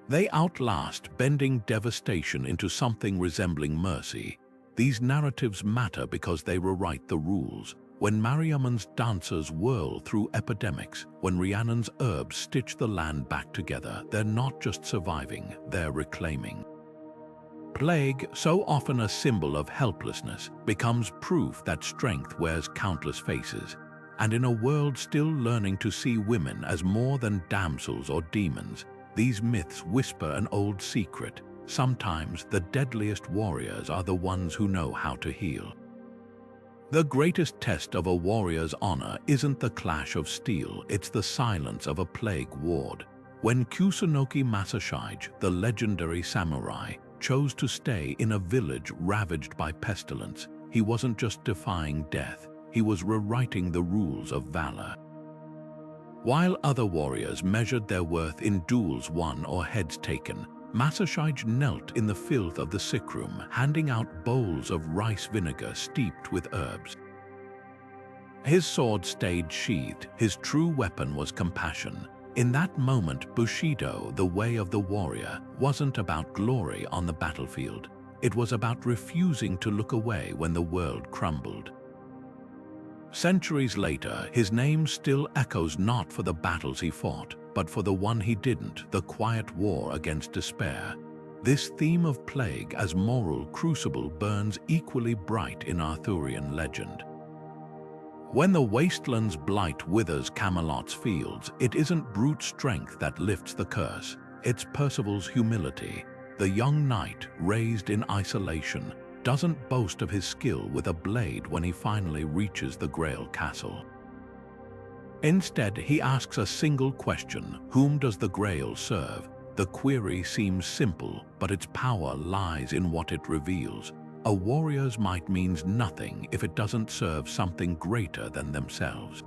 They outlast, bending devastation into something resembling mercy. These narratives matter because they rewrite the rules. When Mariamman's dancers whirl through epidemics, when Rhiannon's herbs stitch the land back together, they're not just surviving, they're reclaiming. Plague, so often a symbol of helplessness, becomes proof that strength wears countless faces. And in a world still learning to see women as more than damsels or demons, these myths whisper an old secret. Sometimes the deadliest warriors are the ones who know how to heal. The greatest test of a warrior's honor isn't the clash of steel, it's the silence of a plague ward. When Kusunoki Masashige, the legendary samurai, chose to stay in a village ravaged by pestilence, he wasn't just defying death, he was rewriting the rules of valor. While other warriors measured their worth in duels won or heads taken, Masashige knelt in the filth of the sickroom, handing out bowls of rice vinegar steeped with herbs. His sword stayed sheathed, his true weapon was compassion. In that moment, Bushido, the way of the warrior, wasn't about glory on the battlefield. It was about refusing to look away when the world crumbled. Centuries later, his name still echoes not for the battles he fought, but for the one he didn't, the quiet war against despair. This theme of plague as moral crucible burns equally bright in Arthurian legend. When the wasteland's blight withers Camelot's fields, it isn't brute strength that lifts the curse, it's Percival's humility. The young knight, raised in isolation, doesn't boast of his skill with a blade when he finally reaches the Grail Castle. Instead, he asks a single question: whom does the Grail serve? The query seems simple, but its power lies in what it reveals. A warrior's might means nothing if it doesn't serve something greater than themselves.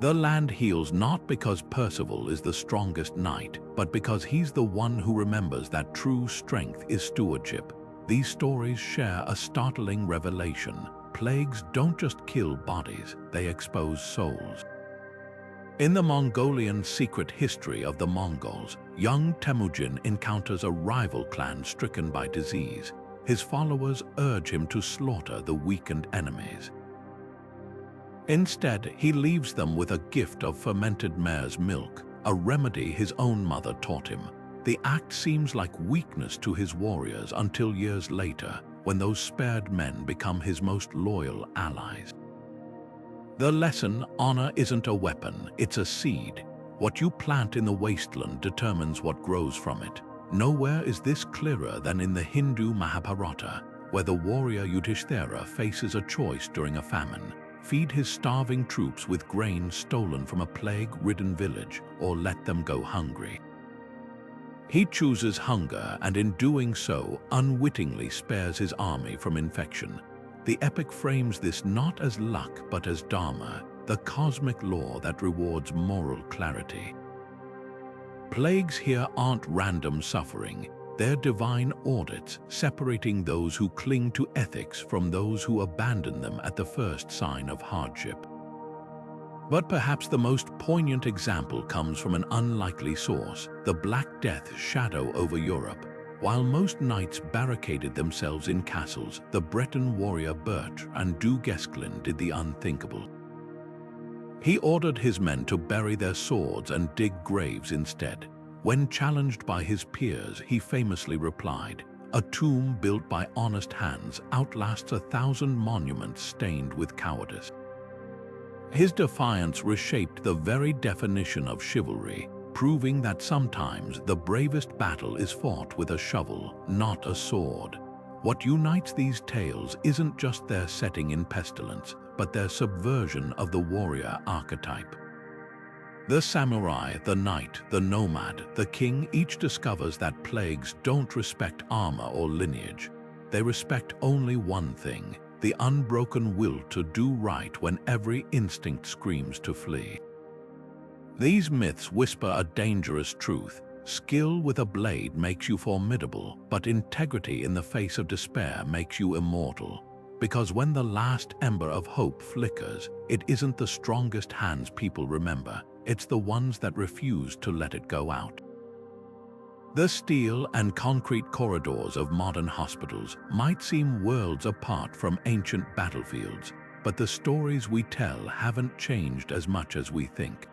The land heals not because Percival is the strongest knight, but because he's the one who remembers that true strength is stewardship. These stories share a startling revelation. Plagues don't just kill bodies, they expose souls. In the Mongolian secret history of the Mongols, young Temujin encounters a rival clan stricken by disease. His followers urge him to slaughter the weakened enemies. Instead, he leaves them with a gift of fermented mare's milk, a remedy his own mother taught him. The act seems like weakness to his warriors until years later, when those spared men become his most loyal allies. The lesson: honor isn't a weapon, it's a seed. What you plant in the wasteland determines what grows from it. Nowhere is this clearer than in the Hindu Mahabharata, where the warrior Yudhishthira faces a choice during a famine: feed his starving troops with grain stolen from a plague-ridden village, or let them go hungry. He chooses hunger, and in doing so, unwittingly spares his army from infection. The epic frames this not as luck but as dharma, the cosmic law that rewards moral clarity. Plagues here aren't random suffering, they're divine audits, separating those who cling to ethics from those who abandon them at the first sign of hardship. But perhaps the most poignant example comes from an unlikely source: the Black Death's shadow over Europe. While most knights barricaded themselves in castles, the Breton warrior Bertrand du Guesclin did the unthinkable. He ordered his men to bury their swords and dig graves instead. When challenged by his peers, he famously replied, "A tomb built by honest hands outlasts 1,000 monuments stained with cowardice." His defiance reshaped the very definition of chivalry, proving that sometimes the bravest battle is fought with a shovel, not a sword. What unites these tales isn't just their setting in pestilence, but their subversion of the warrior archetype. The samurai, the knight, the nomad, the king each discovers that plagues don't respect armor or lineage. They respect only one thing: the unbroken will to do right when every instinct screams to flee. These myths whisper a dangerous truth: skill with a blade makes you formidable, but integrity in the face of despair makes you immortal. Because when the last ember of hope flickers, it isn't the strongest hands people remember, it's the ones that refuse to let it go out. The steel and concrete corridors of modern hospitals might seem worlds apart from ancient battlefields, but the stories we tell haven't changed as much as we think.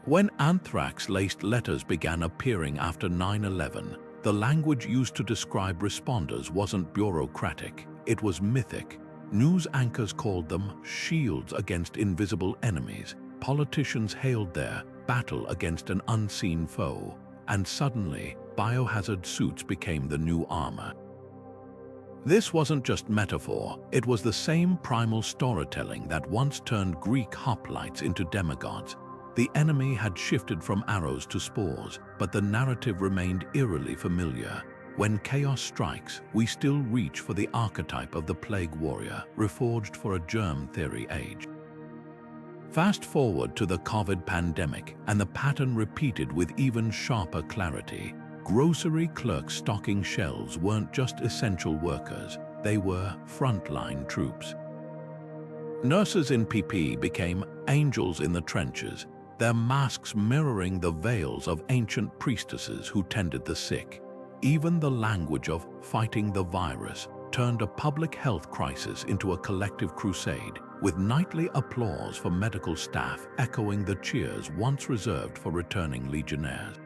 When anthrax-laced letters began appearing after 9/11, the language used to describe responders wasn't bureaucratic, it was mythic. News anchors called them shields against invisible enemies. Politicians hailed their battle against an unseen foe. And suddenly, biohazard suits became the new armor. This wasn't just metaphor, it was the same primal storytelling that once turned Greek hoplites into demigods. The enemy had shifted from arrows to spores, but the narrative remained eerily familiar. When chaos strikes, we still reach for the archetype of the plague warrior, reforged for a germ theory age. Fast forward to the COVID pandemic, and the pattern repeated with even sharper clarity. Grocery clerks stocking shelves weren't just essential workers, they were frontline troops. Nurses in PPE became angels in the trenches, their masks mirroring the veils of ancient priestesses who tended the sick. Even the language of fighting the virus turned a public health crisis into a collective crusade, with nightly applause for medical staff echoing the cheers once reserved for returning legionnaires.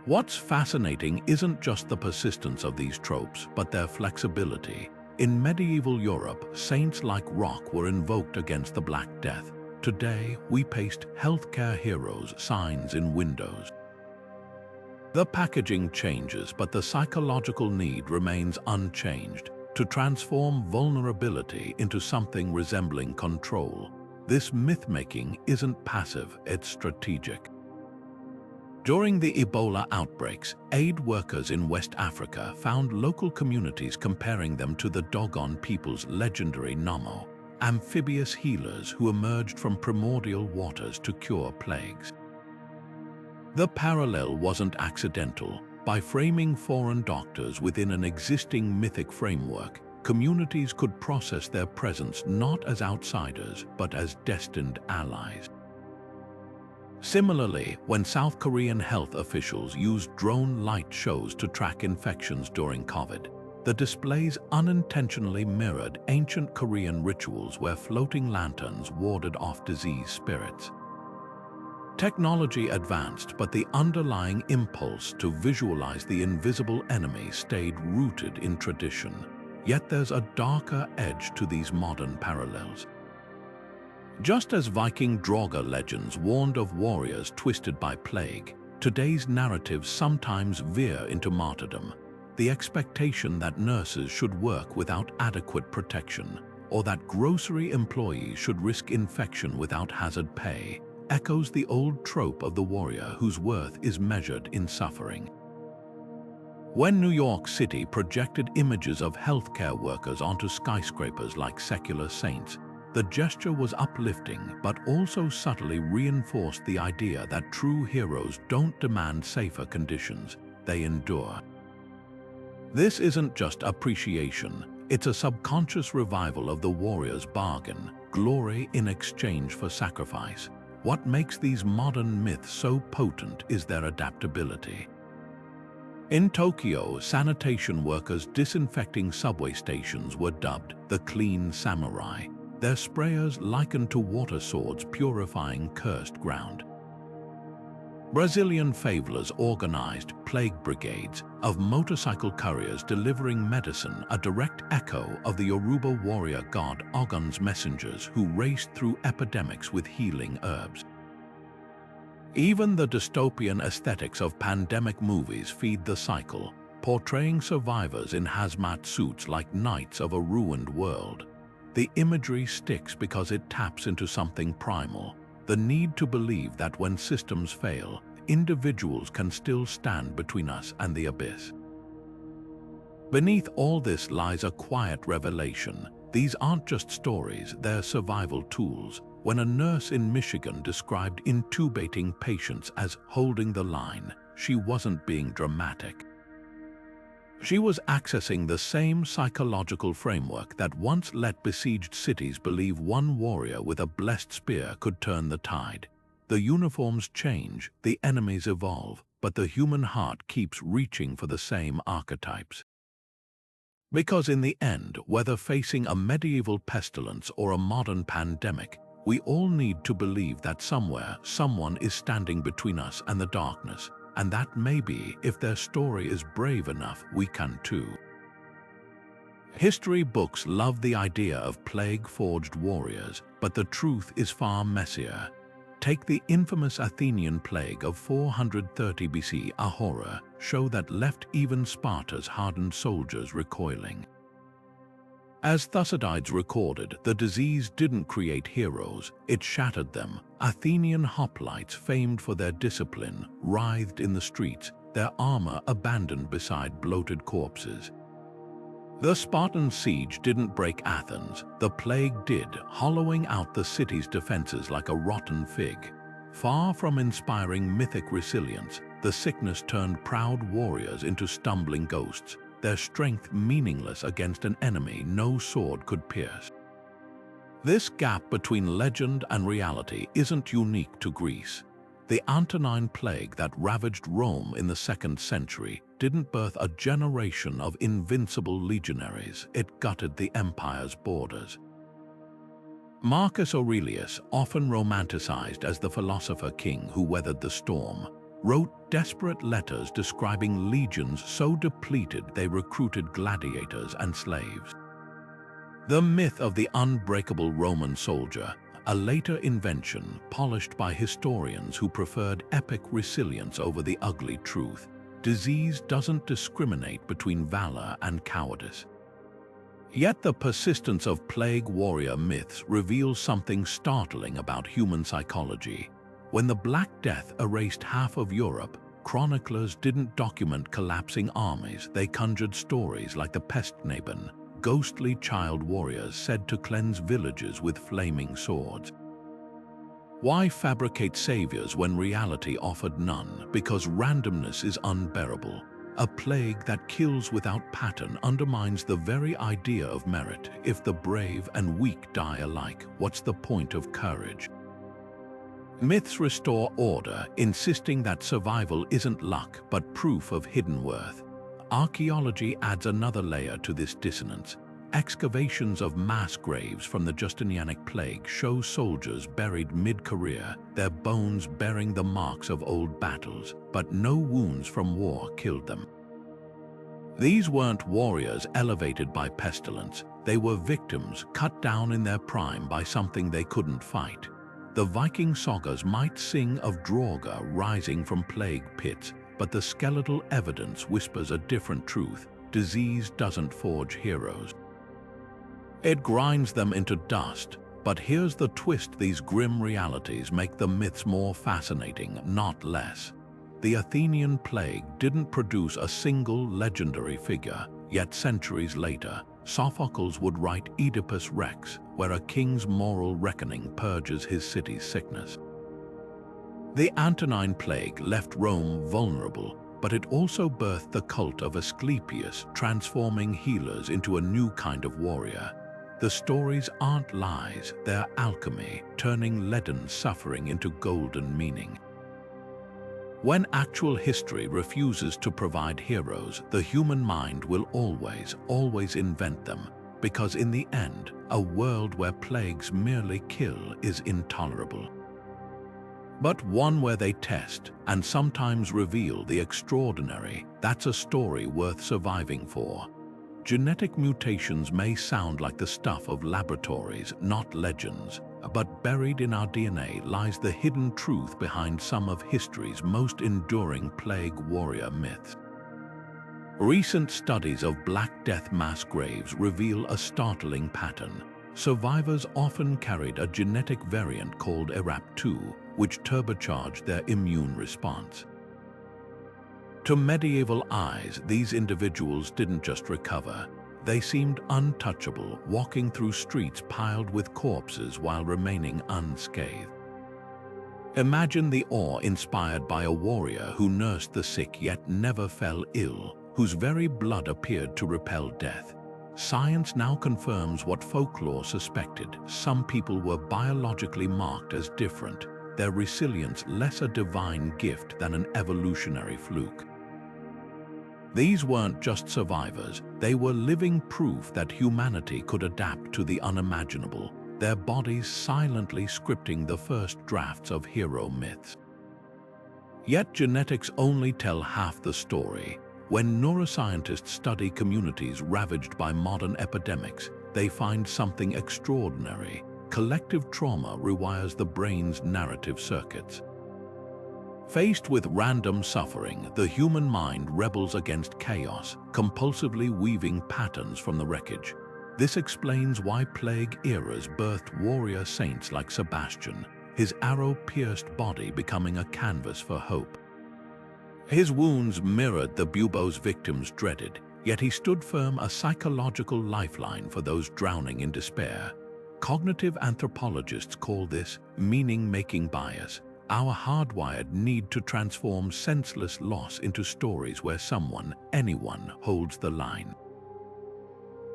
What's fascinating isn't just the persistence of these tropes, but their flexibility. In medieval Europe, saints like Rock were invoked against the Black Death. Today, we paste healthcare heroes signs in windows. The packaging changes, but the psychological need remains unchanged: to transform vulnerability into something resembling control. This myth-making isn't passive, it's strategic. During the Ebola outbreaks, aid workers in West Africa found local communities comparing them to the Dogon people's legendary Namo, amphibious healers who emerged from primordial waters to cure plagues. The parallel wasn't accidental. By framing foreign doctors within an existing mythic framework, communities could process their presence not as outsiders, but as destined allies. Similarly, when South Korean health officials used drone light shows to track infections during COVID, the displays unintentionally mirrored ancient Korean rituals where floating lanterns warded off disease spirits. Technology advanced, but the underlying impulse to visualize the invisible enemy stayed rooted in tradition. Yet there's a darker edge to these modern parallels. Just as Viking draugr legends warned of warriors twisted by plague, today's narratives sometimes veer into martyrdom. The expectation that nurses should work without adequate protection, or that grocery employees should risk infection without hazard pay, echoes the old trope of the warrior whose worth is measured in suffering. When New York City projected images of healthcare workers onto skyscrapers like secular saints, the gesture was uplifting but also subtly reinforced the idea that true heroes don't demand safer conditions, they endure. This isn't just appreciation, it's a subconscious revival of the warrior's bargain, glory in exchange for sacrifice. What makes these modern myths so potent is their adaptability. In Tokyo, sanitation workers disinfecting subway stations were dubbed the clean samurai, their sprayers likened to water swords purifying cursed ground. Brazilian favelers organized plague brigades of motorcycle couriers delivering medicine, a direct echo of the Yoruba warrior god Ogun's messengers who raced through epidemics with healing herbs. Even the dystopian aesthetics of pandemic movies feed the cycle, portraying survivors in hazmat suits like knights of a ruined world. The imagery sticks because it taps into something primal, the need to believe that when systems fail, individuals can still stand between us and the abyss. Beneath all this lies a quiet revelation. These aren't just stories, they're survival tools. When a nurse in Michigan described intubating patients as holding the line, she wasn't being dramatic. She was accessing the same psychological framework that once let besieged cities believe one warrior with a blessed spear could turn the tide. The uniforms change, the enemies evolve, but the human heart keeps reaching for the same archetypes. Because in the end, whether facing a medieval pestilence or a modern pandemic, we all need to believe that somewhere, someone is standing between us and the darkness. And that maybe, if their story is brave enough, we can too. History books love the idea of plague-forged warriors, but the truth is far messier. Take the infamous Athenian plague of 430 BC, a horror show that left even Sparta's hardened soldiers recoiling. As Thucydides recorded, the disease didn't create heroes, it shattered them. Athenian hoplites, famed for their discipline, writhed in the streets, their armor abandoned beside bloated corpses. The Spartan siege didn't break Athens, the plague did, hollowing out the city's defenses like a rotten fig. Far from inspiring mythic resilience, the sickness turned proud warriors into stumbling ghosts, their strength meaningless against an enemy no sword could pierce. This gap between legend and reality isn't unique to Greece. The Antonine Plague that ravaged Rome in the 2nd century didn't birth a generation of invincible legionaries, it gutted the empire's borders. Marcus Aurelius, often romanticized as the philosopher king who weathered the storm, wrote desperate letters describing legions so depleted they recruited gladiators and slaves. The myth of the unbreakable Roman soldier, a later invention polished by historians who preferred epic resilience over the ugly truth, disease doesn't discriminate between valor and cowardice. Yet the persistence of plague warrior myths reveals something startling about human psychology. When the Black Death erased half of Europe, chroniclers didn't document collapsing armies, they conjured stories like the Pestnaben, ghostly child warriors said to cleanse villages with flaming swords. Why fabricate saviors when reality offered none? Because randomness is unbearable. A plague that kills without pattern undermines the very idea of merit. If the brave and weak die alike, what's the point of courage? Myths restore order, insisting that survival isn't luck but proof of hidden worth. Archaeology adds another layer to this dissonance. Excavations of mass graves from the Justinianic plague show soldiers buried mid-career, their bones bearing the marks of old battles, but no wounds from war killed them. These weren't warriors elevated by pestilence, they were victims cut down in their prime by something they couldn't fight. The Viking sagas might sing of draugr rising from plague pits, but the skeletal evidence whispers a different truth. Disease doesn't forge heroes. It grinds them into dust. But here's the twist: these grim realities make the myths more fascinating, not less. The Athenian plague didn't produce a single legendary figure, yet centuries later, Sophocles would write Oedipus Rex, where a king's moral reckoning purges his city's sickness. The Antonine plague left Rome vulnerable, but it also birthed the cult of Asclepius, transforming healers into a new kind of warrior. The stories aren't lies, they're alchemy, turning leaden suffering into golden meaning. When actual history refuses to provide heroes, the human mind will always invent them, because in the end, a world where plagues merely kill is intolerable. But one where they test and sometimes reveal the extraordinary, that's a story worth surviving for. Genetic mutations may sound like the stuff of laboratories, not legends, but buried in our DNA lies the hidden truth behind some of history's most enduring plague warrior myths. Recent studies of Black Death mass graves reveal a startling pattern. Survivors often carried a genetic variant called ERAP2, which turbocharged their immune response. To medieval eyes, these individuals didn't just recover. They seemed untouchable, walking through streets piled with corpses while remaining unscathed. Imagine the awe inspired by a warrior who nursed the sick yet never fell ill, whose very blood appeared to repel death. Science now confirms what folklore suspected. Some people were biologically marked as different, their resilience less a divine gift than an evolutionary fluke. These weren't just survivors, they were living proof that humanity could adapt to the unimaginable, their bodies silently scripting the first drafts of hero myths. Yet genetics only tell half the story. When neuroscientists study communities ravaged by modern epidemics, they find something extraordinary. Collective trauma rewires the brain's narrative circuits. Faced with random suffering, the human mind rebels against chaos, compulsively weaving patterns from the wreckage. This explains why plague eras birthed warrior saints like Sebastian, his arrow-pierced body becoming a canvas for hope. His wounds mirrored the buboes victims dreaded, yet he stood firm, a psychological lifeline for those drowning in despair. Cognitive anthropologists call this meaning-making bias, our hardwired need to transform senseless loss into stories where someone, anyone, holds the line.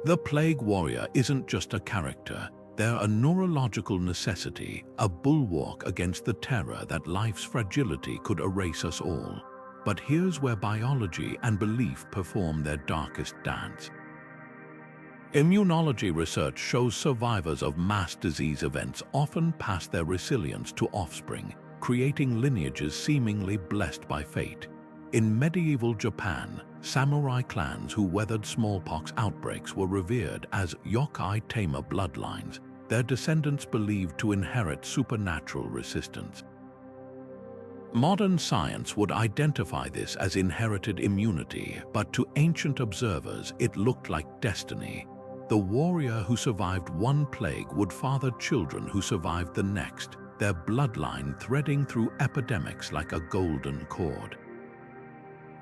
The plague warrior isn't just a character, they're a neurological necessity, a bulwark against the terror that life's fragility could erase us all. But here's where biology and belief perform their darkest dance. Immunology research shows survivors of mass disease events often pass their resilience to offspring, creating lineages seemingly blessed by fate. In medieval Japan, samurai clans who weathered smallpox outbreaks were revered as yokai-tamer bloodlines, their descendants believed to inherit supernatural resistance. Modern science would identify this as inherited immunity, but to ancient observers it looked like destiny. The warrior who survived one plague would father children who survived the next, their bloodline threading through epidemics like a golden cord.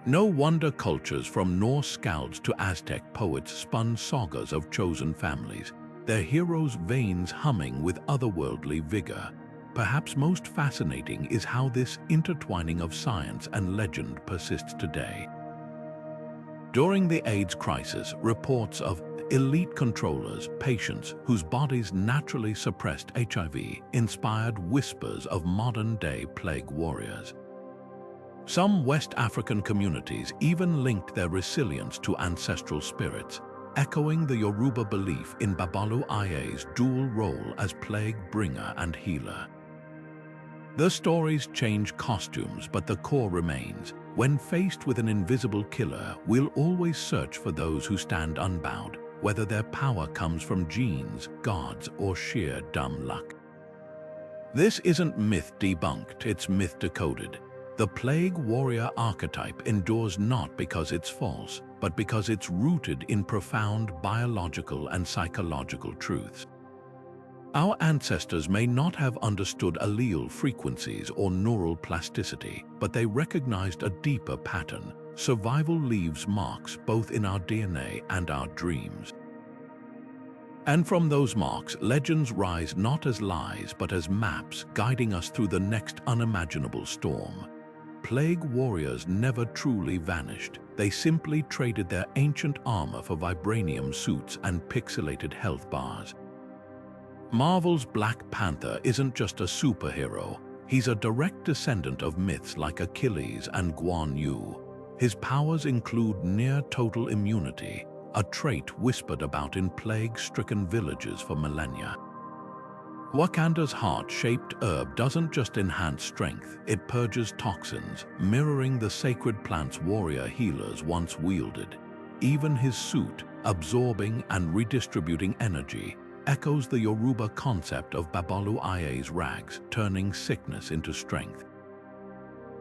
No wonder cultures from Norse skalds to Aztec poets spun sagas of chosen families, their heroes' veins humming with otherworldly vigor. Perhaps most fascinating is how this intertwining of science and legend persists today. During the AIDS crisis, reports of elite controllers, patients whose bodies naturally suppressed HIV, inspired whispers of modern-day plague warriors. Some West African communities even linked their resilience to ancestral spirits, echoing the Yoruba belief in Babalu Aya's dual role as plague bringer and healer. The stories change costumes, but the core remains. When faced with an invisible killer, we'll always search for those who stand unbowed, whether their power comes from genes, gods, or sheer dumb luck. This isn't myth debunked, it's myth decoded. The plague warrior archetype endures not because it's false, but because it's rooted in profound biological and psychological truths. Our ancestors may not have understood allele frequencies or neural plasticity, but they recognized a deeper pattern. Survival leaves marks both in our DNA and our dreams. And from those marks, legends rise not as lies, but as maps guiding us through the next unimaginable storm. Plague warriors never truly vanished. They simply traded their ancient armor for vibranium suits and pixelated health bars. Marvel's Black Panther isn't just a superhero. He's a direct descendant of myths like Achilles and Guan Yu. His powers include near-total immunity, a trait whispered about in plague-stricken villages for millennia. Wakanda's heart-shaped herb doesn't just enhance strength, it purges toxins, mirroring the sacred plant's warrior healers once wielded. Even his suit, absorbing and redistributing energy, echoes the Yoruba concept of Babalu Aya's rags, turning sickness into strength.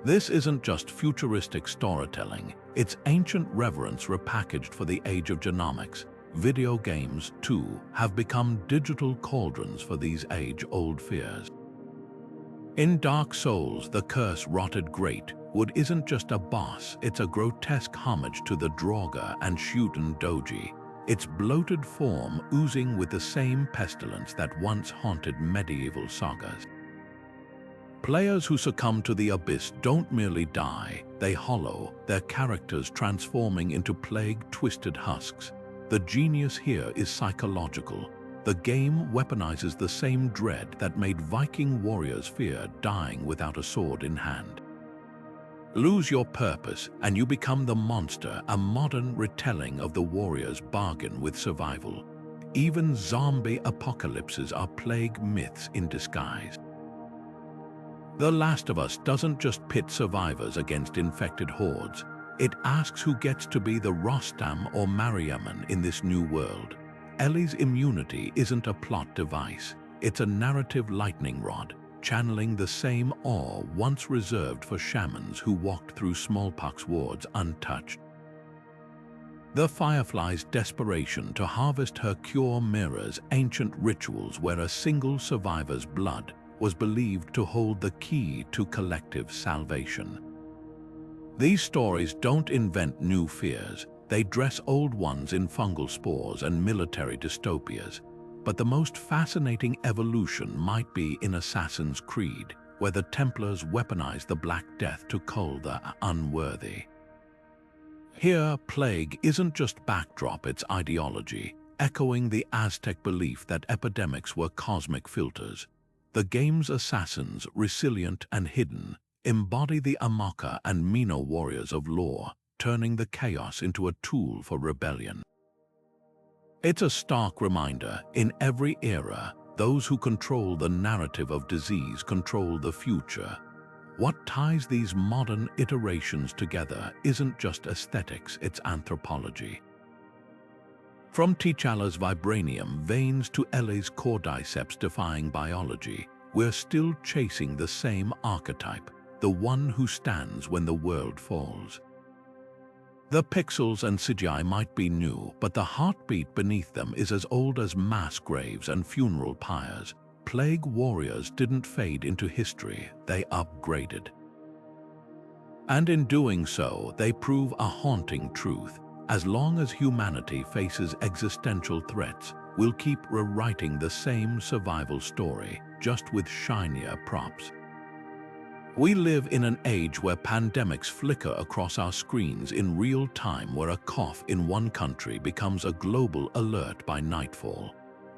This isn't just futuristic storytelling, it's ancient reverence repackaged for the age of genomics. Video games, too, have become digital cauldrons for these age-old fears. In Dark Souls, the curse-rotted Greatwood isn't just a boss, it's a grotesque homage to the draugr and Shuten Doji, its bloated form oozing with the same pestilence that once haunted medieval sagas. Players who succumb to the abyss don't merely die, they hollow, their characters transforming into plague-twisted husks. The genius here is psychological. The game weaponizes the same dread that made Viking warriors fear dying without a sword in hand. Lose your purpose and you become the monster, a modern retelling of the warrior's bargain with survival. Even zombie apocalypses are plague myths in disguise. The Last of Us doesn't just pit survivors against infected hordes. It asks who gets to be the Rostam or Mariaman in this new world. Ellie's immunity isn't a plot device. It's a narrative lightning rod, channeling the same awe once reserved for shamans who walked through smallpox wards untouched. The Firefly's desperation to harvest her cure mirrors ancient rituals where a single survivor's blood was believed to hold the key to collective salvation. These stories don't invent new fears, they dress old ones in fungal spores and military dystopias. But the most fascinating evolution might be in Assassin's Creed, where the Templars weaponize the Black Death to cull the unworthy. Here, plague isn't just backdrop, it's ideology, echoing the Aztec belief that epidemics were cosmic filters. The game's assassins, resilient and hidden, embody the Amaka and Mino warriors of lore, turning the chaos into a tool for rebellion. It's a stark reminder, in every era, those who control the narrative of disease control the future. What ties these modern iterations together isn't just aesthetics, it's anthropology. From T'Challa's vibranium veins to Ele's cordyceps defying biology, we're still chasing the same archetype, the one who stands when the world falls. The pixels and CGI might be new, but the heartbeat beneath them is as old as mass graves and funeral pyres. Plague warriors didn't fade into history, they upgraded. And in doing so, they prove a haunting truth. As long as humanity faces existential threats, we'll keep rewriting the same survival story, just with shinier props. We live in an age where pandemics flicker across our screens in real time, where a cough in one country becomes a global alert by nightfall.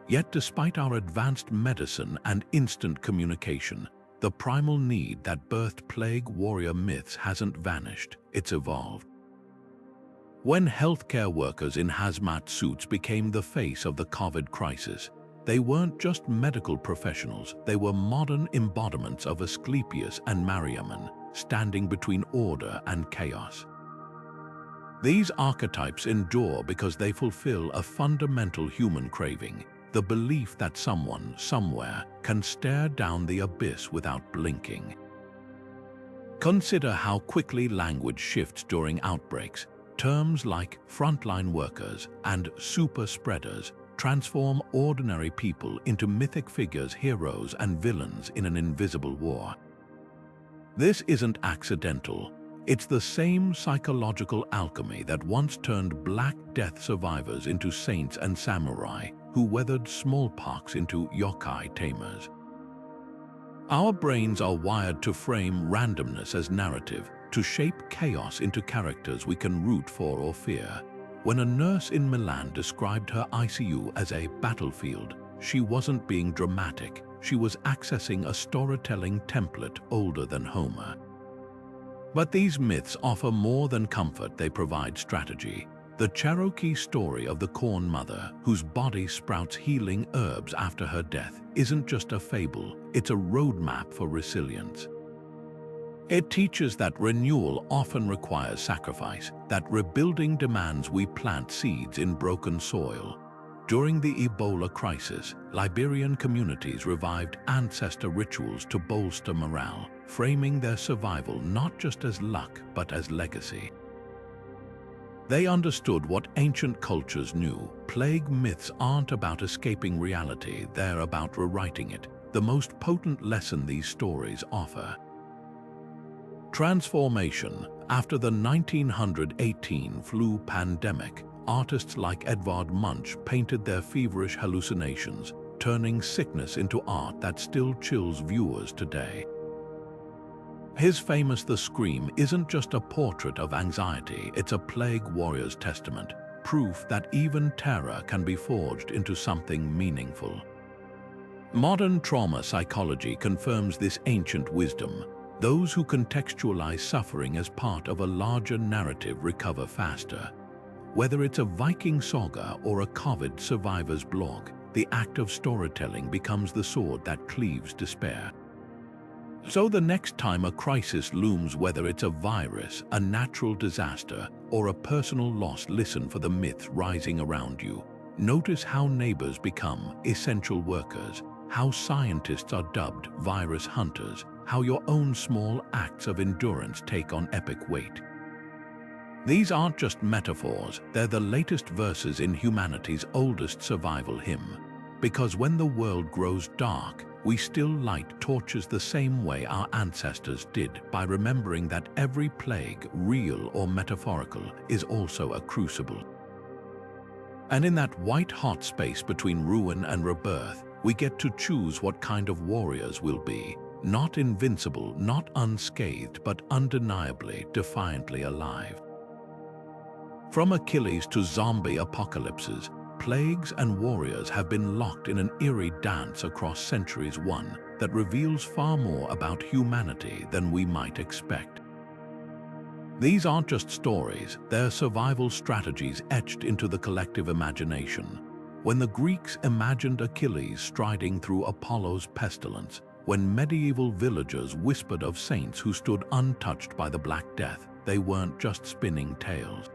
Yet despite our advanced medicine and instant communication, the primal need that birthed plague warrior myths hasn't vanished, it's evolved. When healthcare workers in hazmat suits became the face of the COVID crisis, they weren't just medical professionals, they were modern embodiments of Asclepius and Mariamne, standing between order and chaos. These archetypes endure because they fulfill a fundamental human craving, the belief that someone, somewhere, can stare down the abyss without blinking. Consider how quickly language shifts during outbreaks. Terms like frontline workers and super spreaders transform ordinary people into mythic figures, heroes and villains in an invisible war. This isn't accidental. It's the same psychological alchemy that once turned Black Death survivors into saints and samurai who weathered smallpox into yokai tamers. Our brains are wired to frame randomness as narrative, to shape chaos into characters we can root for or fear. When a nurse in Milan described her ICU as a battlefield, she wasn't being dramatic, she was accessing a storytelling template older than Homer. But these myths offer more than comfort, they provide strategy. The Cherokee story of the Corn Mother, whose body sprouts healing herbs after her death, isn't just a fable, it's a roadmap for resilience. It teaches that renewal often requires sacrifice, that rebuilding demands we plant seeds in broken soil. During the Ebola crisis, Liberian communities revived ancestor rituals to bolster morale, framing their survival not just as luck but as legacy. They understood what ancient cultures knew. Plague myths aren't about escaping reality, they're about rewriting it, the most potent lesson these stories offer. Transformation. After the 1918 flu pandemic, artists like Edvard Munch painted their feverish hallucinations, turning sickness into art that still chills viewers today. His famous The Scream isn't just a portrait of anxiety, it's a plague warrior's testament, proof that even terror can be forged into something meaningful. Modern trauma psychology confirms this ancient wisdom. Those who contextualize suffering as part of a larger narrative recover faster. Whether it's a Viking saga or a COVID survivor's blog, the act of storytelling becomes the sword that cleaves despair. So the next time a crisis looms, whether it's a virus, a natural disaster, or a personal loss, listen for the myth rising around you. Notice how neighbors become essential workers, how scientists are dubbed virus hunters, how your own small acts of endurance take on epic weight. These aren't just metaphors, they're the latest verses in humanity's oldest survival hymn. Because when the world grows dark, we still light torches the same way our ancestors did, by remembering that every plague, real or metaphorical, is also a crucible. And in that white-hot space between ruin and rebirth, we get to choose what kind of warriors we'll be. Not invincible, not unscathed, but undeniably, defiantly alive. From Achilles to zombie apocalypses, plagues and warriors have been locked in an eerie dance across centuries. One that reveals far more about humanity than we might expect. These aren't just stories, they're survival strategies etched into the collective imagination. When the Greeks imagined Achilles striding through Apollo's pestilence, when medieval villagers whispered of saints who stood untouched by the Black Death, they weren't just spinning tales.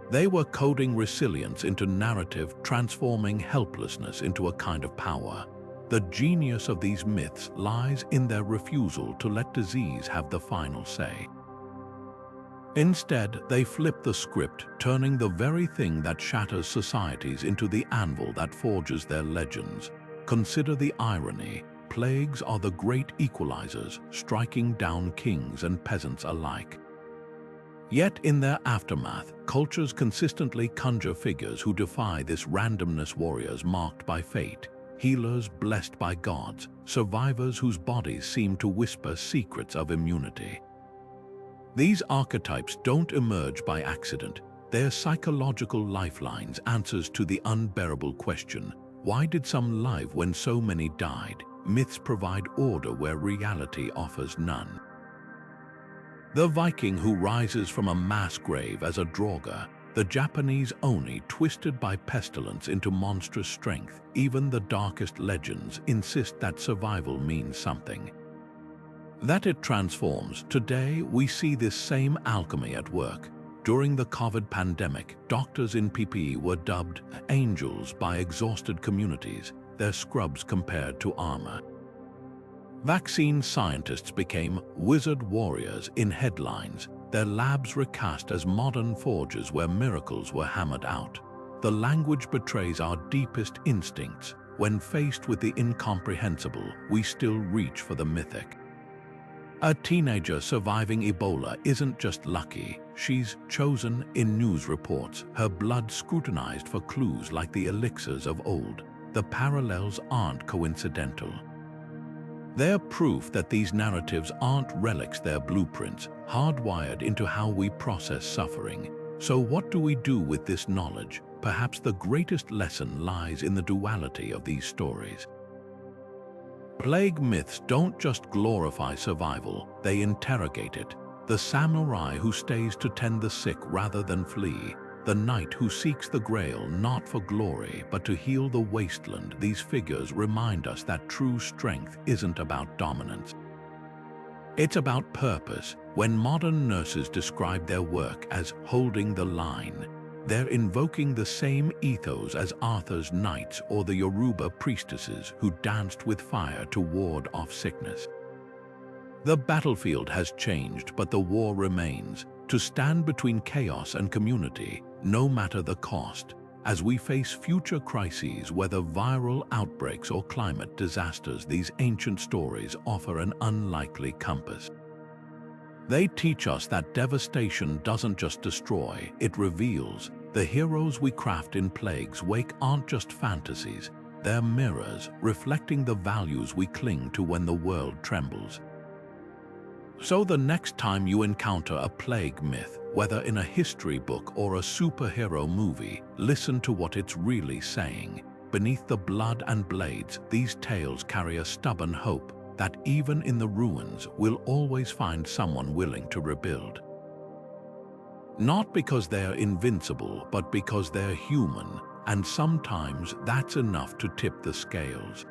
They were coding resilience into narrative, transforming helplessness into a kind of power. The genius of these myths lies in their refusal to let disease have the final say. Instead, they flip the script, turning the very thing that shatters societies into the anvil that forges their legends. Consider the irony. Plagues are the great equalizers, striking down kings and peasants alike. Yet in their aftermath, cultures consistently conjure figures who defy this randomness: warriors marked by fate, healers blessed by gods, survivors whose bodies seem to whisper secrets of immunity. These archetypes don't emerge by accident. They're psychological lifelines, answers to the unbearable question, why did some live when so many died? Myths provide order where reality offers none. The Viking who rises from a mass grave as a draugr, the Japanese Oni twisted by pestilence into monstrous strength. Even the darkest legends insist that survival means something, that it transforms. Today, we see this same alchemy at work. During the COVID pandemic, doctors in PPE were dubbed angels by exhausted communities, their scrubs compared to armor. Vaccine scientists became wizard warriors in headlines, their labs recast as modern forges where miracles were hammered out. The language betrays our deepest instincts. When faced with the incomprehensible, we still reach for the mythic. A teenager surviving Ebola isn't just lucky, she's chosen in news reports, her blood scrutinized for clues like the elixirs of old. The parallels aren't coincidental. They're proof that these narratives aren't relics, they're blueprints, hardwired into how we process suffering. So what do we do with this knowledge? Perhaps the greatest lesson lies in the duality of these stories. Plague myths don't just glorify survival, they interrogate it. The samurai who stays to tend the sick rather than flee, the knight who seeks the grail not for glory but to heal the wasteland. These figures remind us that true strength isn't about dominance. It's about purpose. When modern nurses describe their work as holding the line, they're invoking the same ethos as Arthur's knights or the Yoruba priestesses who danced with fire to ward off sickness. The battlefield has changed, but the war remains, to stand between chaos and community, no matter the cost. As we face future crises, whether viral outbreaks or climate disasters, these ancient stories offer an unlikely compass. They teach us that devastation doesn't just destroy, it reveals. The heroes we craft in Plague's wake aren't just fantasies, they're mirrors, reflecting the values we cling to when the world trembles. So the next time you encounter a plague myth, whether in a history book or a superhero movie, listen to what it's really saying. Beneath the blood and blades, these tales carry a stubborn hope that even in the ruins, we'll always find someone willing to rebuild. Not because they're invincible, but because they're human, and sometimes that's enough to tip the scales.